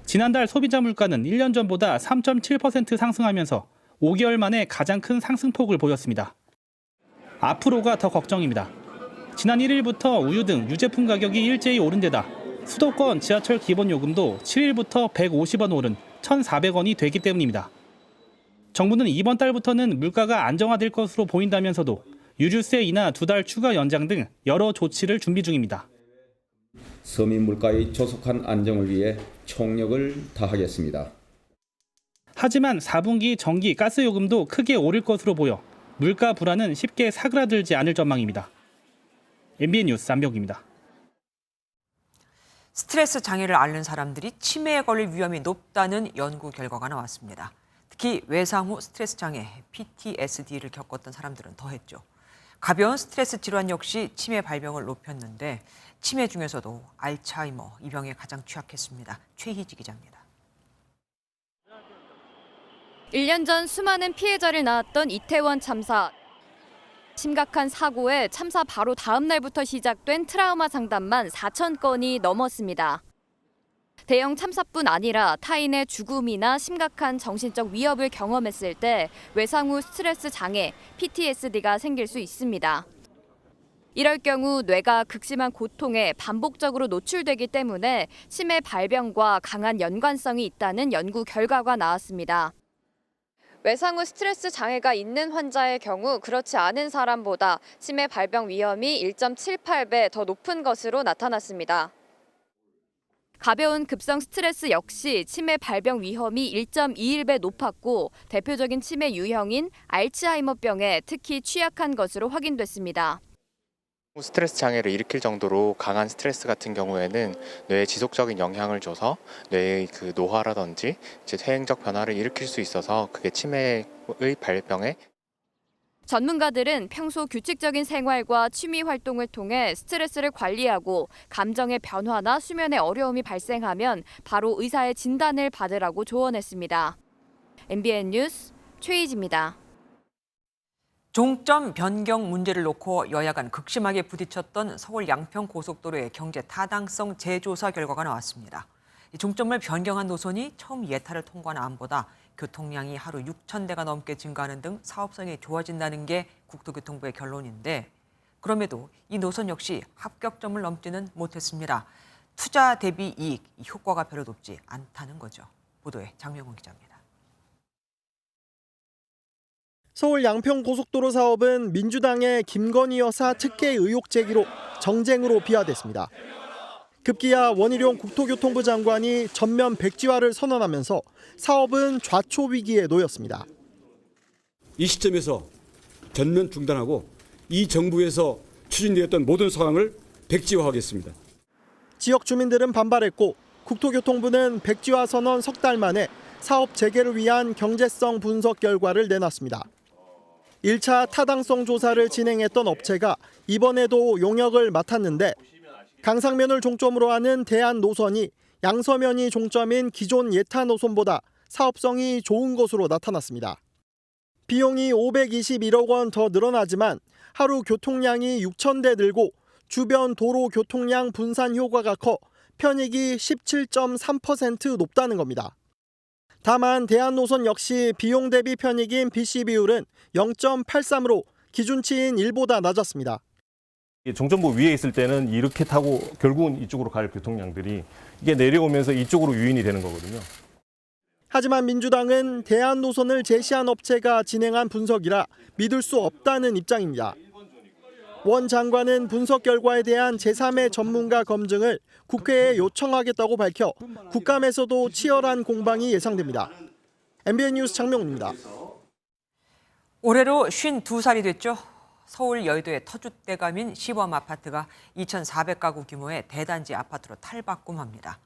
지난달 소비자 물가는 1년 전보다 3.7% 상승하면서 5개월 만에 가장 큰 상승폭을 보였습니다. 앞으로가 더 걱정입니다. 지난 1일부터 우유 등 유제품 가격이 일제히 오른 데다 수도권 지하철 기본요금도 7일부터 150원 오른 1,400원이 되기 때문입니다. 정부는 이번 달부터는 물가가 안정화될 것으로 보인다면서도 유류세 인하 2달 추가 연장 등 여러 조치를 준비 중입니다. 서민 물가의 조속한 안정을 위해 총력을 다하겠습니다. 하지만 4분기 전기, 가스 요금도 크게 오를 것으로 보여 물가 불안은 쉽게 사그라들지 않을 전망입니다. MBN 뉴스 안병기입니다. 스트레스 장애를 앓는 사람들이 치매에 걸릴 위험이 높다는 연구 결과가 나왔습니다. 특히 외상 후 스트레스 장애, PTSD를 겪었던 사람들은 더했죠. 가벼운 스트레스 질환 역시 치매 발병을 높였는데 치매 중에서도 알츠하이머, 이 병에 가장 취약했습니다. 최희지 기자입니다. 1년 전 수많은 피해자를 낳았던 이태원 참사. 심각한 사고에 참사 바로 다음 날부터 시작된 트라우마 상담만 4,000건이 넘었습니다. 대형 참사뿐 아니라 타인의 죽음이나 심각한 정신적 위협을 경험했을 때 외상 후 스트레스 장애, PTSD가 생길 수 있습니다. 이럴 경우 뇌가 극심한 고통에 반복적으로 노출되기 때문에 치매 발병과 강한 연관성이 있다는 연구 결과가 나왔습니다. 외상 후 스트레스 장애가 있는 환자의 경우 그렇지 않은 사람보다 치매 발병 위험이 1.78배 더 높은 것으로 나타났습니다. 가벼운 급성 스트레스 역시 치매 발병 위험이 1.21배 높았고 대표적인 치매 유형인 알츠하이머병에 특히 취약한 것으로 확인됐습니다. 스트레스 장애를 일으킬 정도로 강한 스트레스 같은 경우에는 뇌에 지속적인 영향을 줘서 뇌의 그 노화라든지 퇴행적 변화를 일으킬 수 있어서 그게 치매의 발병에 전문가들은 평소 규칙적인 생활과 취미 활동을 통해 스트레스를 관리하고 감정의 변화나 수면에 어려움이 발생하면 바로 의사의 진단을 받으라고 조언했습니다. MBN 뉴스 최희지입니다. 종점 변경 문제를 놓고 여야 간 극심하게 부딪혔던 서울 양평 고속도로의 경제 타당성 재조사 결과가 나왔습니다. 종점을 변경한 노선이 처음 예타를 통과한 안보다 교통량이 하루 6,000대가 넘게 증가하는 등 사업성이 좋아진다는 게 국토교통부의 결론인데 그럼에도 이 노선 역시 합격점을 넘지는 못했습니다. 투자 대비 이익, 효과가 별로 높지 않다는 거죠. 보도에 장명훈 기자입니다. 서울 양평 고속도로 사업은 민주당의 김건희 여사 특혜 의혹 제기로 정쟁으로 비화됐습니다. 급기야 원희룡 국토교통부 장관이 전면 백지화를 선언하면서 사업은 좌초 위기에 놓였습니다. 이 시점에서 전면 중단하고 이 정부에서 추진되었던 모든 사항을 백지화하겠습니다. 지역 주민들은 반발했고 국토교통부는 백지화 선언 석 달 만에 사업 재개를 위한 경제성 분석 결과를 내놨습니다. 1차 타당성 조사를 진행했던 업체가 이번에도 용역을 맡았는데 강상면을 종점으로 하는 대안 노선이 양서면이 종점인 기존 예타 노선보다 사업성이 좋은 것으로 나타났습니다. 비용이 521억 원 더 늘어나지만 하루 교통량이 6,000대 늘고 주변 도로 교통량 분산 효과가 커 편익이 17.3% 높다는 겁니다. 다만 대안 노선 역시 비용 대비 편익인 BC 비율은 0.83으로 기준치인 1보다 낮았습니다. 종점부 위에 있을 때는 이렇게 타고 결국은 이쪽으로 갈 교통량들이 이게 내려오면서 이쪽으로 유인이 되는 거거든요. 하지만 민주당은 대안 노선을 제시한 업체가 진행한 분석이라 믿을 수 없다는 입장입니다. 원 장관은 분석 결과에 대한 제3의 전문가 검증을 국회에 요청하겠다고 밝혀 국감에서도 치열한 공방이 예상됩니다. MBN 뉴스 장명훈입니다. 올해로 52살이 됐죠. 서울 여의도의 터줏대감인 시범 아파트가 2,400가구 규모의 대단지 아파트로 탈바꿈합니다.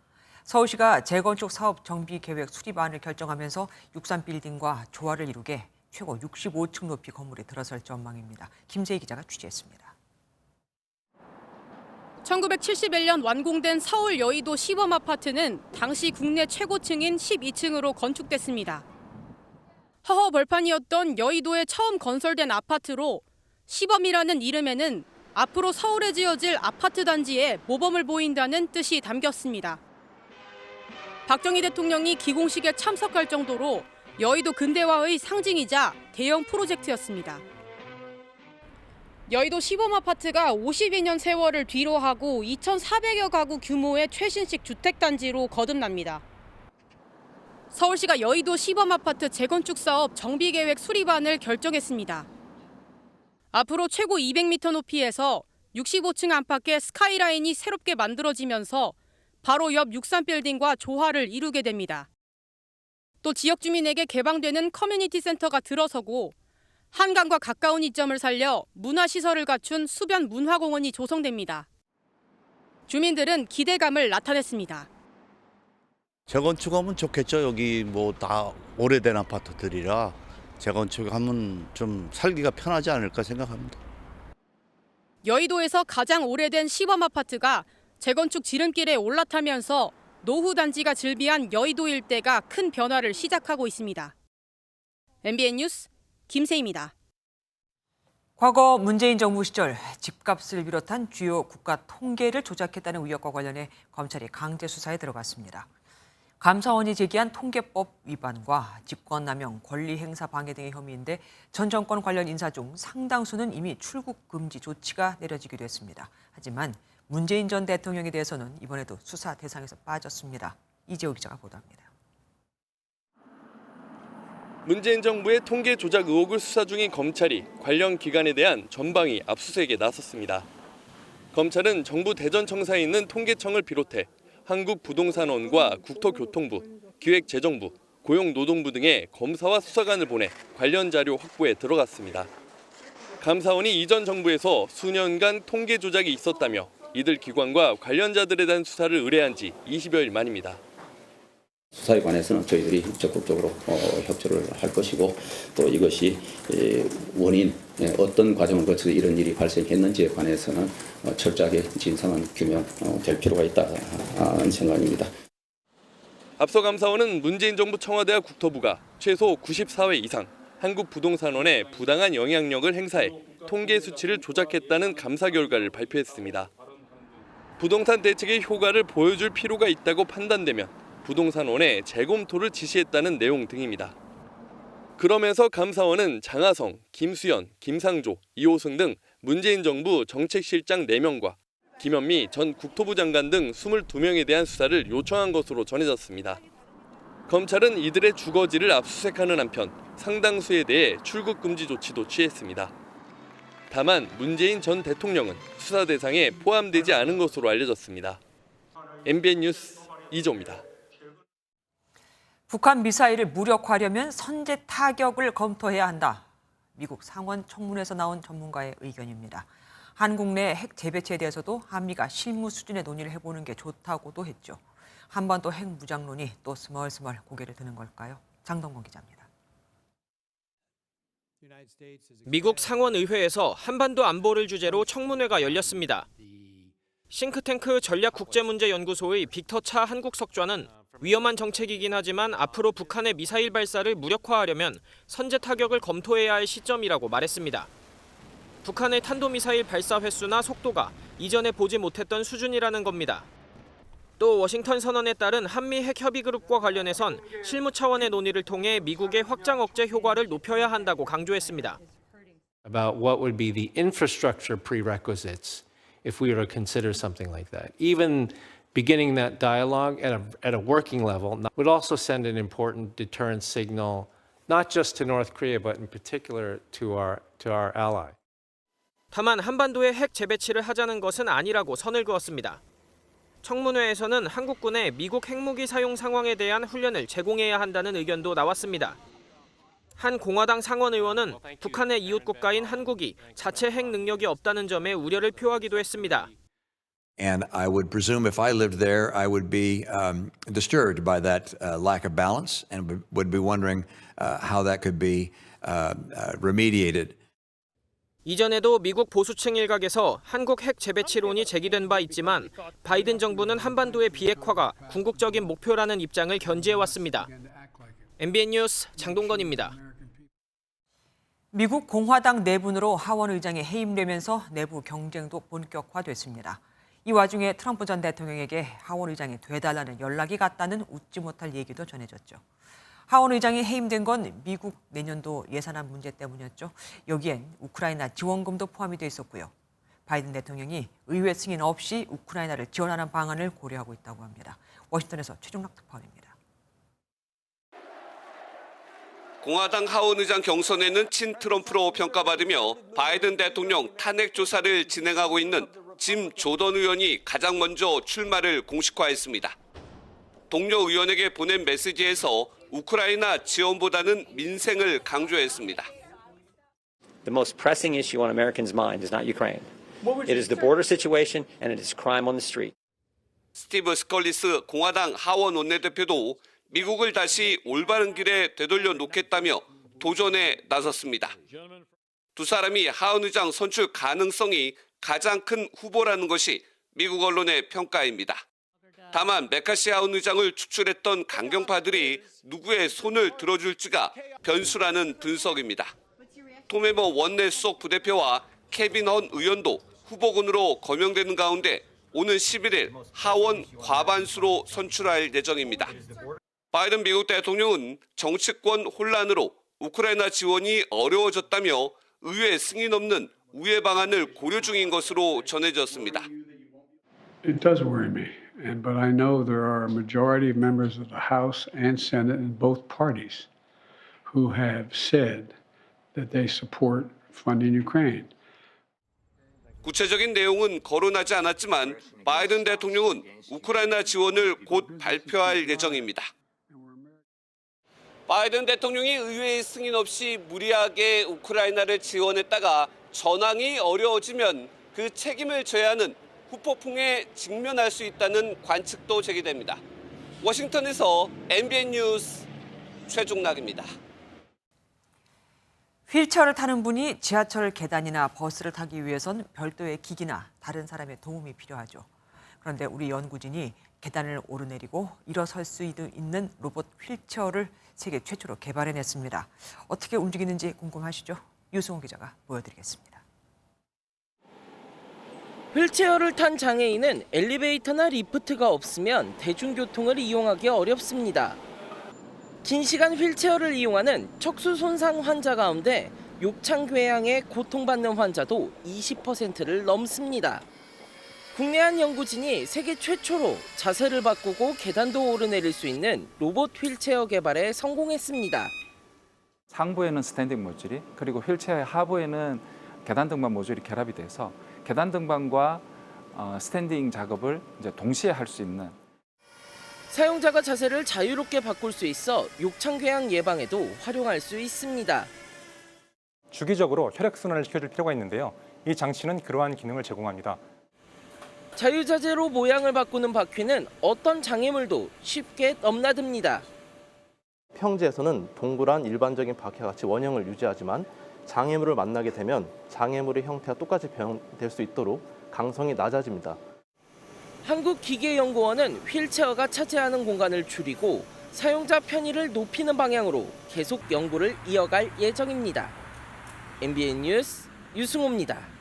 서울시가 재건축 사업 정비 계획 수립안을 결정하면서 63빌딩과 조화를 이루게 최고 65층 높이 건물이 들어설 전망입니다. 김세희 기자가 취재했습니다. 1971년 완공된 서울 여의도 시범 아파트는 당시 국내 최고층인 12층으로 건축됐습니다. 허허벌판이었던 여의도에 처음 건설된 아파트로 시범이라는 이름에는 앞으로 서울에 지어질 아파트 단지에 모범을 보인다는 뜻이 담겼습니다. 박정희 대통령이 기공식에 참석할 정도로 여의도 근대화의 상징이자 대형 프로젝트였습니다. 여의도 시범 아파트가 52년 세월을 뒤로하고 2,400여 가구 규모의 최신식 주택단지로 거듭납니다. 서울시가 여의도 시범 아파트 재건축 사업 정비계획 수립안을 결정했습니다. 앞으로 최고 200m 높이에서 65층 안팎의 스카이라인이 새롭게 만들어지면서 바로 옆 63빌딩과 조화를 이루게 됩니다. 또 지역 주민에게 개방되는 커뮤니티 센터가 들어서고 한강과 가까운 이점을 살려 문화시설을 갖춘 수변 문화공원이 조성됩니다. 주민들은 기대감을 나타냈습니다. 재건축하면 좋겠죠. 여기 뭐 다 오래된 아파트들이라 재건축하면 좀 살기가 편하지 않을까 생각합니다. 여의도에서 가장 오래된 시범 아파트가 재건축 지름길에 올라타면서 노후 단지가 즐비한 여의도 일대가 큰 변화를 시작하고 있습니다. MBN 뉴스 김세희입니다. 과거 문재인 정부 시절 집값을 비롯한 주요 국가 통계를 조작했다는 의혹과 관련해 검찰이 강제 수사에 들어갔습니다. 감사원이 제기한 통계법 위반과 직권남용, 권리행사 방해 등의 혐의인데 전 정권 관련 인사 중 상당수는 이미 출국 금지 조치가 내려지기도 했습니다. 하지만 문재인 전 대통령에 대해서는 이번에도 수사 대상에서 빠졌습니다. 이재호 기자가 보도합니다. 문재인 정부의 통계 조작 의혹을 수사 중인 검찰이 관련 기관에 대한 전방위 압수수색에 나섰습니다. 검찰은 정부 대전청사에 있는 통계청을 비롯해 한국부동산원과 국토교통부, 기획재정부, 고용노동부 등의 검사와 수사관을 보내 관련 자료 확보에 들어갔습니다. 감사원이 이전 정부에서 수년간 통계 조작이 있었다며 이들 기관과 관련자들에 대한 수사를 의뢰한 지 20여일 만입니다. 수사에 관해서는 저희들이 적극적으로 협조를 할 것이고 또 이것이 원인, 어떤 과정을 거쳐서 이런 일이 발생했는지에 관해서는 철저하게 진상은 규명될 필요가 있다는 생각입니다. 앞서 감사원은 문재인 정부 청와대와 국토부가 최소 94회 이상 한국부동산원에 부당한 영향력을 행사해 통계 수치를 조작했다는 감사 결과를 발표했습니다. 부동산 대책의 효과를 보여줄 필요가 있다고 판단되면 부동산원에 재검토를 지시했다는 내용 등입니다. 그러면서 감사원은 장하성, 김수현, 김상조, 이호승 등 문재인 정부 정책실장 4명과 김현미 전 국토부 장관 등 22명에 대한 수사를 요청한 것으로 전해졌습니다. 검찰은 이들의 주거지를 압수수색하는 한편 상당수에 대해 출국 금지 조치도 취했습니다. 다만 문재인 전 대통령은 수사 대상에 포함되지 않은 것으로 알려졌습니다. MBN 뉴스 이조입니다. 북한 미사일을 무력화하려면 선제 타격을 검토해야 한다. 미국 상원 청문회에서 나온 전문가의 의견입니다. 한국 내 핵 재배치에 대해서도 한미가 실무 수준의 논의를 해보는 게 좋다고도 했죠. 한반도 핵 무장론이 또 스멀스멀 고개를 드는 걸까요? 장동건 기자입니다. 미국 상원의회에서 한반도 안보를 주제로 청문회가 열렸습니다. 싱크탱크 전략국제문제연구소의 빅터 차 한국 석좌는 위험한 정책이긴 하지만 앞으로 북한의 미사일 발사를 무력화하려면 선제 타격을 검토해야 할 시점이라고 말했습니다. 북한의 탄도미사일 발사 횟수나 속도가 이전에 보지 못했던 수준이라는 겁니다. 또 워싱턴 선언에 따른 한미 핵 협의 그룹과 관련해선 실무 차원의 논의를 통해 미국의 확장 억제 효과를 높여야 한다고 강조했습니다. About what would be the infrastructure prerequisites if we were to consider something like that. Even beginning that dialogue at a working level would also send an important deterrence signal, not just to North Korea, but in particular to our ally. 다만 한반도에 핵 재배치를 하자는 것은 아니라고 선을 그었습니다. 청문회에서는 한국군의 미국 핵무기 사용 상황에 대한 훈련을 제공해야 한다는 의견도 나왔습니다. 한 공화당 상원 의원은 북한의 이웃 국가인 한국이 자체 핵 능력이 없다는 점에 우려를 표하기도 했습니다. And I would presume if I lived there, I would be disturbed by that lack of balance and would be wondering how that could be remediated. 이전에도 미국 보수층 일각에서 한국 핵 재배치론이 제기된 바 있지만 바이든 정부는 한반도의 비핵화가 궁극적인 목표라는 입장을 견지해왔습니다. MBN 뉴스 장동건입니다. 미국 공화당 내분으로 하원 의장이 해임되면서 내부 경쟁도 본격화됐습니다. 이 와중에 트럼프 전 대통령에게 하원 의장이 돼달라는 연락이 갔다는 웃지 못할 얘기도 전해졌죠. 하원 의장이 해임된 건 미국 내년도 예산안 문제 때문이었죠. 여기엔 우크라이나 지원금도 포함이 돼 있었고요. 바이든 대통령이 의회 승인 없이 우크라이나를 지원하는 방안을 고려하고 있다고 합니다. 워싱턴에서 최종락 특파원입니다. 공화당 하원 의장 경선에는 친트럼프로 평가받으며 바이든 대통령 탄핵 조사를 진행하고 있는 짐 조던 의원이 가장 먼저 출마를 공식화했습니다. 동료 의원에게 보낸 메시지에서 우크라이나 지원보다는 민생을 강조했습니다. The most pressing issue on Americans' mind is not Ukraine. It is the border situation and it is crime on the street. 스티브 스컬리스 공화당 하원 원내대표도 미국을 다시 올바른 길에 되돌려 놓겠다며 도전에 나섰습니다. 두 사람이 하원 의장 선출 가능성이 가장 큰 후보라는 것이 미국 언론의 평가입니다. 다만 메카시 하원 의장을 추출했던 강경파들이 누구의 손을 들어줄지가 변수라는 분석입니다. 토메머 원내 수석 부대표와 케빈 헌 의원도 후보군으로 거명되는 가운데 오는 11일 하원 과반수로 선출할 예정입니다. 바이든 미국 대통령은 정치권 혼란으로 우크라이나 지원이 어려워졌다며 의회 승인 없는 우회 방안을 고려 중인 것으로 전해졌습니다. It does worry me, but I know there are a majority of members of the House and Senate in both parties who have said that they support funding Ukraine. 구체적인 내용은 거론하지 않았지만 바이든 대통령은 우크라이나 지원을 곧 발표할 예정입니다. 바이든 대통령이 의회의 승인 없이 무리하게 우크라이나를 지원했다가 전황이 어려워지면 그 책임을 져야 하는 후폭풍에 직면할 수 있다는 관측도 제기됩니다. 워싱턴에서 MBN 뉴스 최종락입니다. 휠체어를 타는 분이 지하철 계단이나 버스를 타기 위해선 별도의 기기나 다른 사람의 도움이 필요하죠. 그런데 우리 연구진이 계단을 오르내리고 일어설 수 있는 로봇 휠체어를 세계 최초로 개발해냈습니다. 어떻게 움직이는지 궁금하시죠? 유승호 기자가 보여드리겠습니다. 휠체어를 탄 장애인은 엘리베이터나 리프트가 없으면 대중교통을 이용하기 어렵습니다. 긴 시간 휠체어를 이용하는 척수 손상 환자 가운데 욕창궤양에 고통받는 환자도 20%를 넘습니다. 국내 한 연구진이 세계 최초로 자세를 바꾸고 계단도 오르내릴 수 있는 로봇 휠체어 개발에 성공했습니다. 상부에는 스탠딩 모듈이 그리고 휠체어의 하부에는 계단 등반 모듈이 결합이 돼서 계단 등반과 스탠딩 작업을 이제 동시에 할 수 있는. 사용자가 자세를 자유롭게 바꿀 수 있어 욕창궤양 예방에도 활용할 수 있습니다. 주기적으로 혈액순환을 시켜줄 필요가 있는데요. 이 장치는 그러한 기능을 제공합니다. 자유자재로 모양을 바꾸는 바퀴는 어떤 장애물도 쉽게 넘나듭니다. 평지에서는 동그란 일반적인 바퀴와 같이 원형을 유지하지만 장애물을 만나게 되면 장애물의 형태가 똑같이 변형될 수 있도록 강성이 낮아집니다. 한국기계연구원은 휠체어가 차지하는 공간을 줄이고 사용자 편의를 높이는 방향으로 계속 연구를 이어갈 예정입니다. MBN 뉴스 유승호입니다.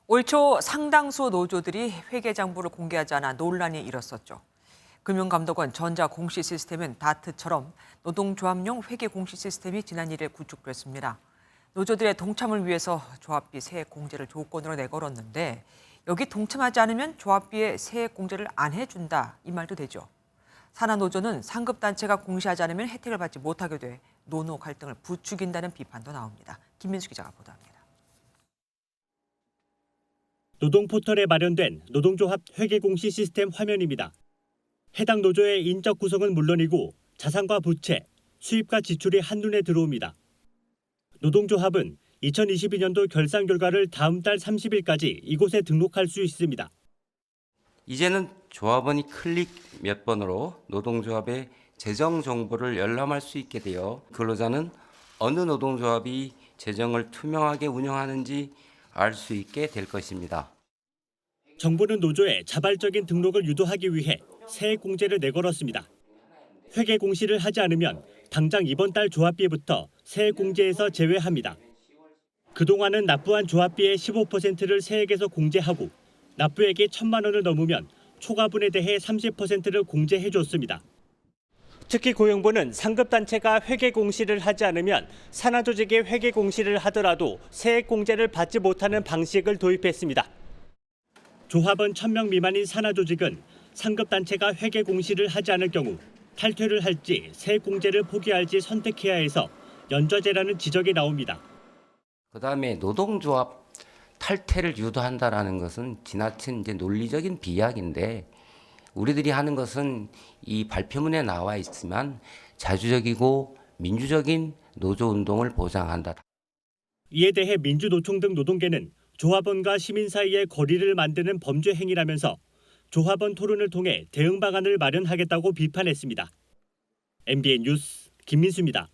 올 초 상당수 노조들이 회계장부를 공개하지 않아 논란이 일었었죠. 금융감독원 전자공시 시스템은 다트처럼 노동조합용 회계공시 시스템이 지난 1일 구축됐습니다. 노조들의 동참을 위해서 조합비 세액 공제를 조건으로 내걸었는데 여기 동참하지 않으면 조합비에 세액 공제를 안 해준다 이 말도 되죠. 산하노조는 상급단체가 공시하지 않으면 혜택을 받지 못하게 돼 노노 갈등을 부추긴다는 비판도 나옵니다. 김민수 기자가 보도합니다. 노동포털에 마련된 노동조합 회계공시 시스템 화면입니다. 해당 노조의 인적 구성은 물론이고 자산과 부채, 수입과 지출이 한눈에 들어옵니다. 노동조합은 2022년도 결산 결과를 다음 달 30일까지 이곳에 등록할 수 있습니다. 이제는 조합원이 클릭 몇 번으로 노동조합의 재정 정보를 열람할 수 있게 되어 근로자는 어느 노동조합이 재정을 투명하게 운영하는지 알 수 있게 될 것입니다. 정부는 노조의 자발적인 등록을 유도하기 위해 세액 공제를 내걸었습니다. 회계 공시를 하지 않으면 당장 이번 달 조합비부터 세액 공제에서 제외합니다. 그동안은 납부한 조합비의 15%를 세액에서 공제하고 납부액이 1,000만 원을 넘으면 초과분에 대해 30%를 공제해줬습니다. 특히 고용부는 상급단체가 회계 공시를 하지 않으면 산하조직이 회계 공시를 하더라도 세액 공제를 받지 못하는 방식을 도입했습니다. 조합원 1,000명 미만인 산하조직은 상급단체가 회계 공시를 하지 않을 경우 탈퇴를 할지 세액공제를 포기할지 선택해야 해서 연좌제라는 지적이 나옵니다. 그다음에 노동조합 탈퇴를 유도한다라는 것은 지나친 이제 논리적인 비약인데 우리들이 하는 것은 이 발표문에 나와 있지만 자주적이고 민주적인 노조운동을 보장한다. 이에 대해 민주노총 등 노동계는 조합원과 시민 사이의 거리를 만드는 범죄 행위라면서 조합원 토론을 통해 대응 방안을 마련하겠다고 비판했습니다. MBN 뉴스 김민수입니다.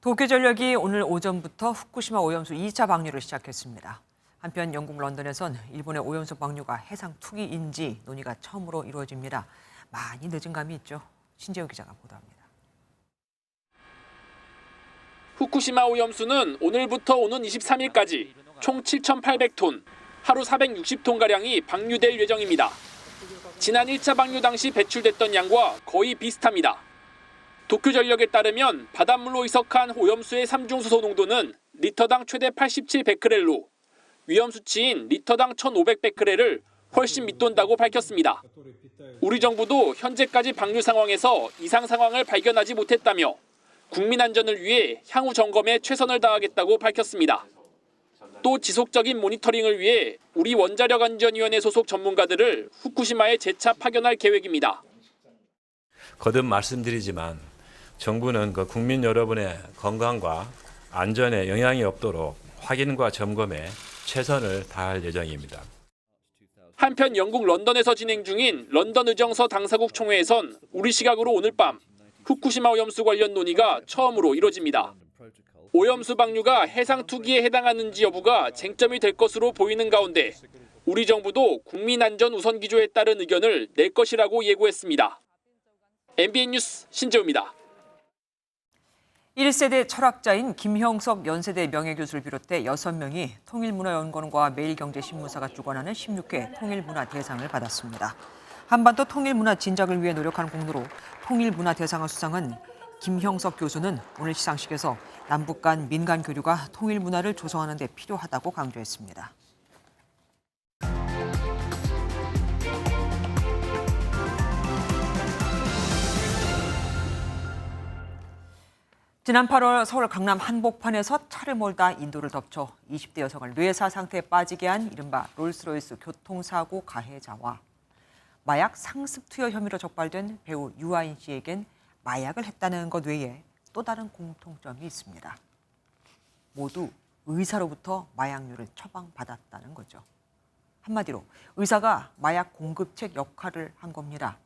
도쿄전력이 오늘 오전부터 후쿠시마 오염수 2차 방류를 시작했습니다. 한편 영국 런던에선 일본의 오염수 방류가 해상 투기인지 논의가 처음으로 이루어집니다. 많이 늦은 감이 있죠. 신재우 기자가 보도합니다. 후쿠시마 오염수는 오늘부터 오는 23일까지 총 7,800톤, 하루 460톤가량이 방류될 예정입니다. 지난 1차 방류 당시 배출됐던 양과 거의 비슷합니다. 도쿄전력에 따르면 바닷물로 희석한 오염수의 삼중수소 농도는 리터당 최대 87베크렐로, 위험 수치인 리터당 1,500베크렐을 훨씬 밑돈다고 밝혔습니다. 우리 정부도 현재까지 방류 상황에서 이상 상황을 발견하지 못했다며 국민 안전을 위해 향후 점검에 최선을 다하겠다고 밝혔습니다. 또 지속적인 모니터링을 위해 우리 원자력안전위원회 소속 전문가들을 후쿠시마에 재차 파견할 계획입니다. 거듭 말씀드리지만 정부는 그 국민 여러분의 건강과 안전에 영향이 없도록 확인과 점검에 최선을 다할 예정입니다. 한편 영국 런던에서 진행 중인 런던 의정서 당사국 총회에선 우리 시각으로 오늘 밤 후쿠시마 오염수 관련 논의가 처음으로 이뤄집니다. 오염수 방류가 해상 투기에 해당하는지 여부가 쟁점이 될 것으로 보이는 가운데 우리 정부도 국민 안전 우선 기조에 따른 의견을 낼 것이라고 예고했습니다. MBN 뉴스 신재우입니다. 1세대 철학자인 김형석 연세대 명예교수를 비롯해 6명이 통일문화연구원과 매일경제신문사가 주관하는 16회 통일문화대상을 받았습니다. 한반도 통일문화 진작을 위해 노력한 공로로 통일문화대상을 수상한 김형석 교수는 오늘 시상식에서 남북 간 민간 교류가 통일문화를 조성하는 데 필요하다고 강조했습니다. 지난 8월 서울 강남 한복판에서 차를 몰다 인도를 덮쳐 20대 여성을 뇌사 상태에 빠지게 한 이른바 롤스로이스 교통사고 가해자와 마약 상습 투여 혐의로 적발된 배우 유아인 씨에겐 마약을 했다는 것 외에 또 다른 공통점이 있습니다. 모두 의사로부터 마약류를 처방받았다는 거죠. 한마디로 의사가 마약 공급책 역할을 한 겁니다.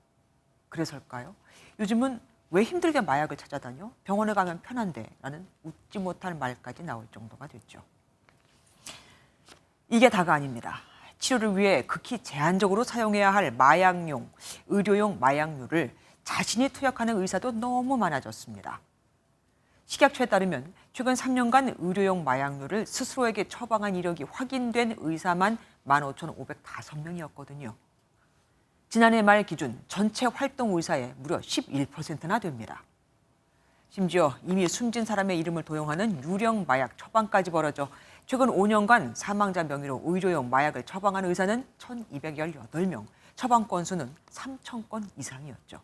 그래서일까요? 요즘은 왜 힘들게 마약을 찾아다녀? 병원에 가면 편한데 라는 웃지 못할 말까지 나올 정도가 됐죠. 이게 다가 아닙니다. 치료를 위해 극히 제한적으로 사용해야 할 마약용, 의료용 마약류를 자신이 투약하는 의사도 너무 많아졌습니다. 식약처에 따르면 최근 3년간 의료용 마약류를 스스로에게 처방한 이력이 확인된 의사만 15,505명이었거든요. 지난해 말 기준 전체 활동 의사의 무려 11%나 됩니다. 심지어 이미 숨진 사람의 이름을 도용하는 유령 마약 처방까지 벌어져 최근 5년간 사망자 명의로 의료용 마약을 처방한 의사는 1,218명, 처방 건수는 3,000건 이상이었죠.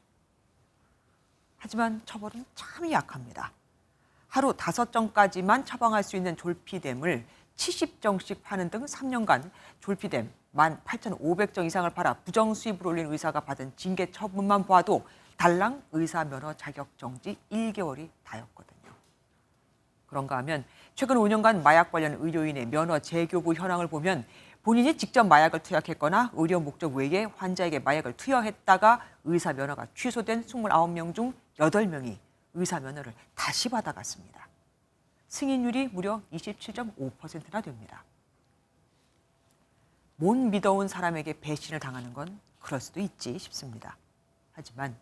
하지만 처벌은 참 약합니다. 하루 5정까지만 처방할 수 있는 졸피뎀을 70정씩 파는 등 3년간 졸피뎀 18,500정 이상을 팔아 부정수입을 올린 의사가 받은 징계 처분만 봐도 달랑 의사 면허 자격 정지 1개월이 다였거든요. 그런가 하면 최근 5년간 마약 관련 의료인의 면허 재교부 현황을 보면 본인이 직접 마약을 투약했거나 의료 목적 외에 환자에게 마약을 투여했다가 의사 면허가 취소된 29명 중 8명이 의사 면허를 다시 받아갔습니다. 승인율이 무려 27.5%나 됩니다. 못 믿어온 사람에게 배신을 당하는 건 그럴 수도 있지 싶습니다. 하지만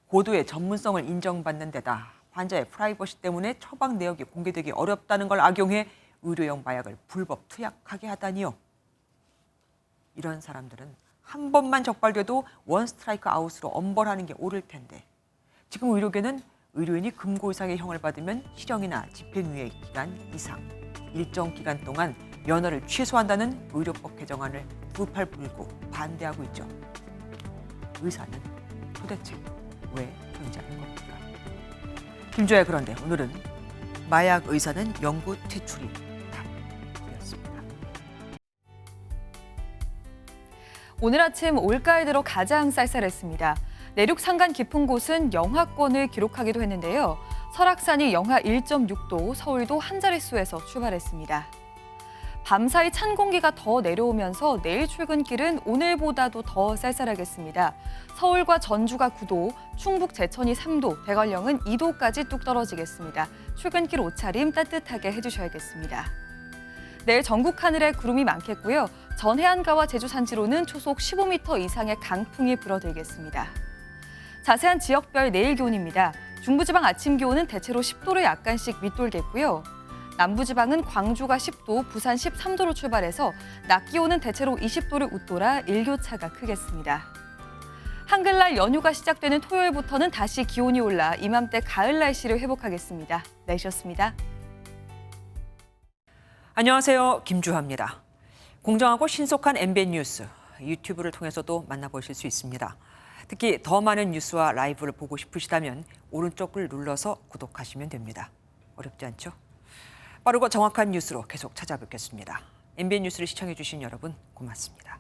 고도의 전문성을 인정받는 데다 환자의 프라이버시 때문에 처방 내역이 공개되기 어렵다는 걸 악용해 의료용 마약을 불법 투약하게 하다니요. 이런 사람들은 한 번만 적발돼도 원 스트라이크 아웃으로 엄벌하는 게 옳을 텐데 지금 의료계는 의료인이 금고 이상의 형을 받으면 실형이나 집행유예 기간 이상, 일정 기간 동안 면허를 취소한다는 의료법 개정안을 두 팔 불고 반대하고 있죠. 의사는 도대체 왜 존재하는 겁니까? 김주혜 그런데 오늘은 마약 의사는 연구 퇴출이 답이었습니다. 오늘 아침 올가을 들어 가장 쌀쌀했습니다. 내륙 산간 깊은 곳은 영하권을 기록하기도 했는데요. 설악산이 영하 1.6도, 서울도 한 자릿수에서 출발했습니다. 밤사이 찬 공기가 더 내려오면서 내일 출근길은 오늘보다도 더 쌀쌀하겠습니다. 서울과 전주가 9도, 충북 제천이 3도, 대관령은 2도까지 뚝 떨어지겠습니다. 출근길 옷차림 따뜻하게 해주셔야겠습니다. 내일 전국 하늘에 구름이 많겠고요. 전 해안가와 제주 산지로는 초속 15m 이상의 강풍이 불어들겠습니다. 자세한 지역별 내일 기온입니다. 중부지방 아침 기온은 대체로 10도를 약간씩 윗돌겠고요. 남부지방은 광주가 10도, 부산 13도로 출발해서 낮 기온은 대체로 20도를 웃돌아 일교차가 크겠습니다. 한글날 연휴가 시작되는 토요일부터는 다시 기온이 올라 이맘때 가을 날씨를 회복하겠습니다. 날씨였습니다. 안녕하세요. 김주하입니다. 공정하고 신속한 MBN 뉴스, 유튜브를 통해서도 만나보실 수 있습니다. 특히 더 많은 뉴스와 라이브를 보고 싶으시다면 오른쪽을 눌러서 구독하시면 됩니다. 어렵지 않죠? 빠르고 정확한 뉴스로 계속 찾아뵙겠습니다. MBN 뉴스를 시청해주신 여러분 고맙습니다.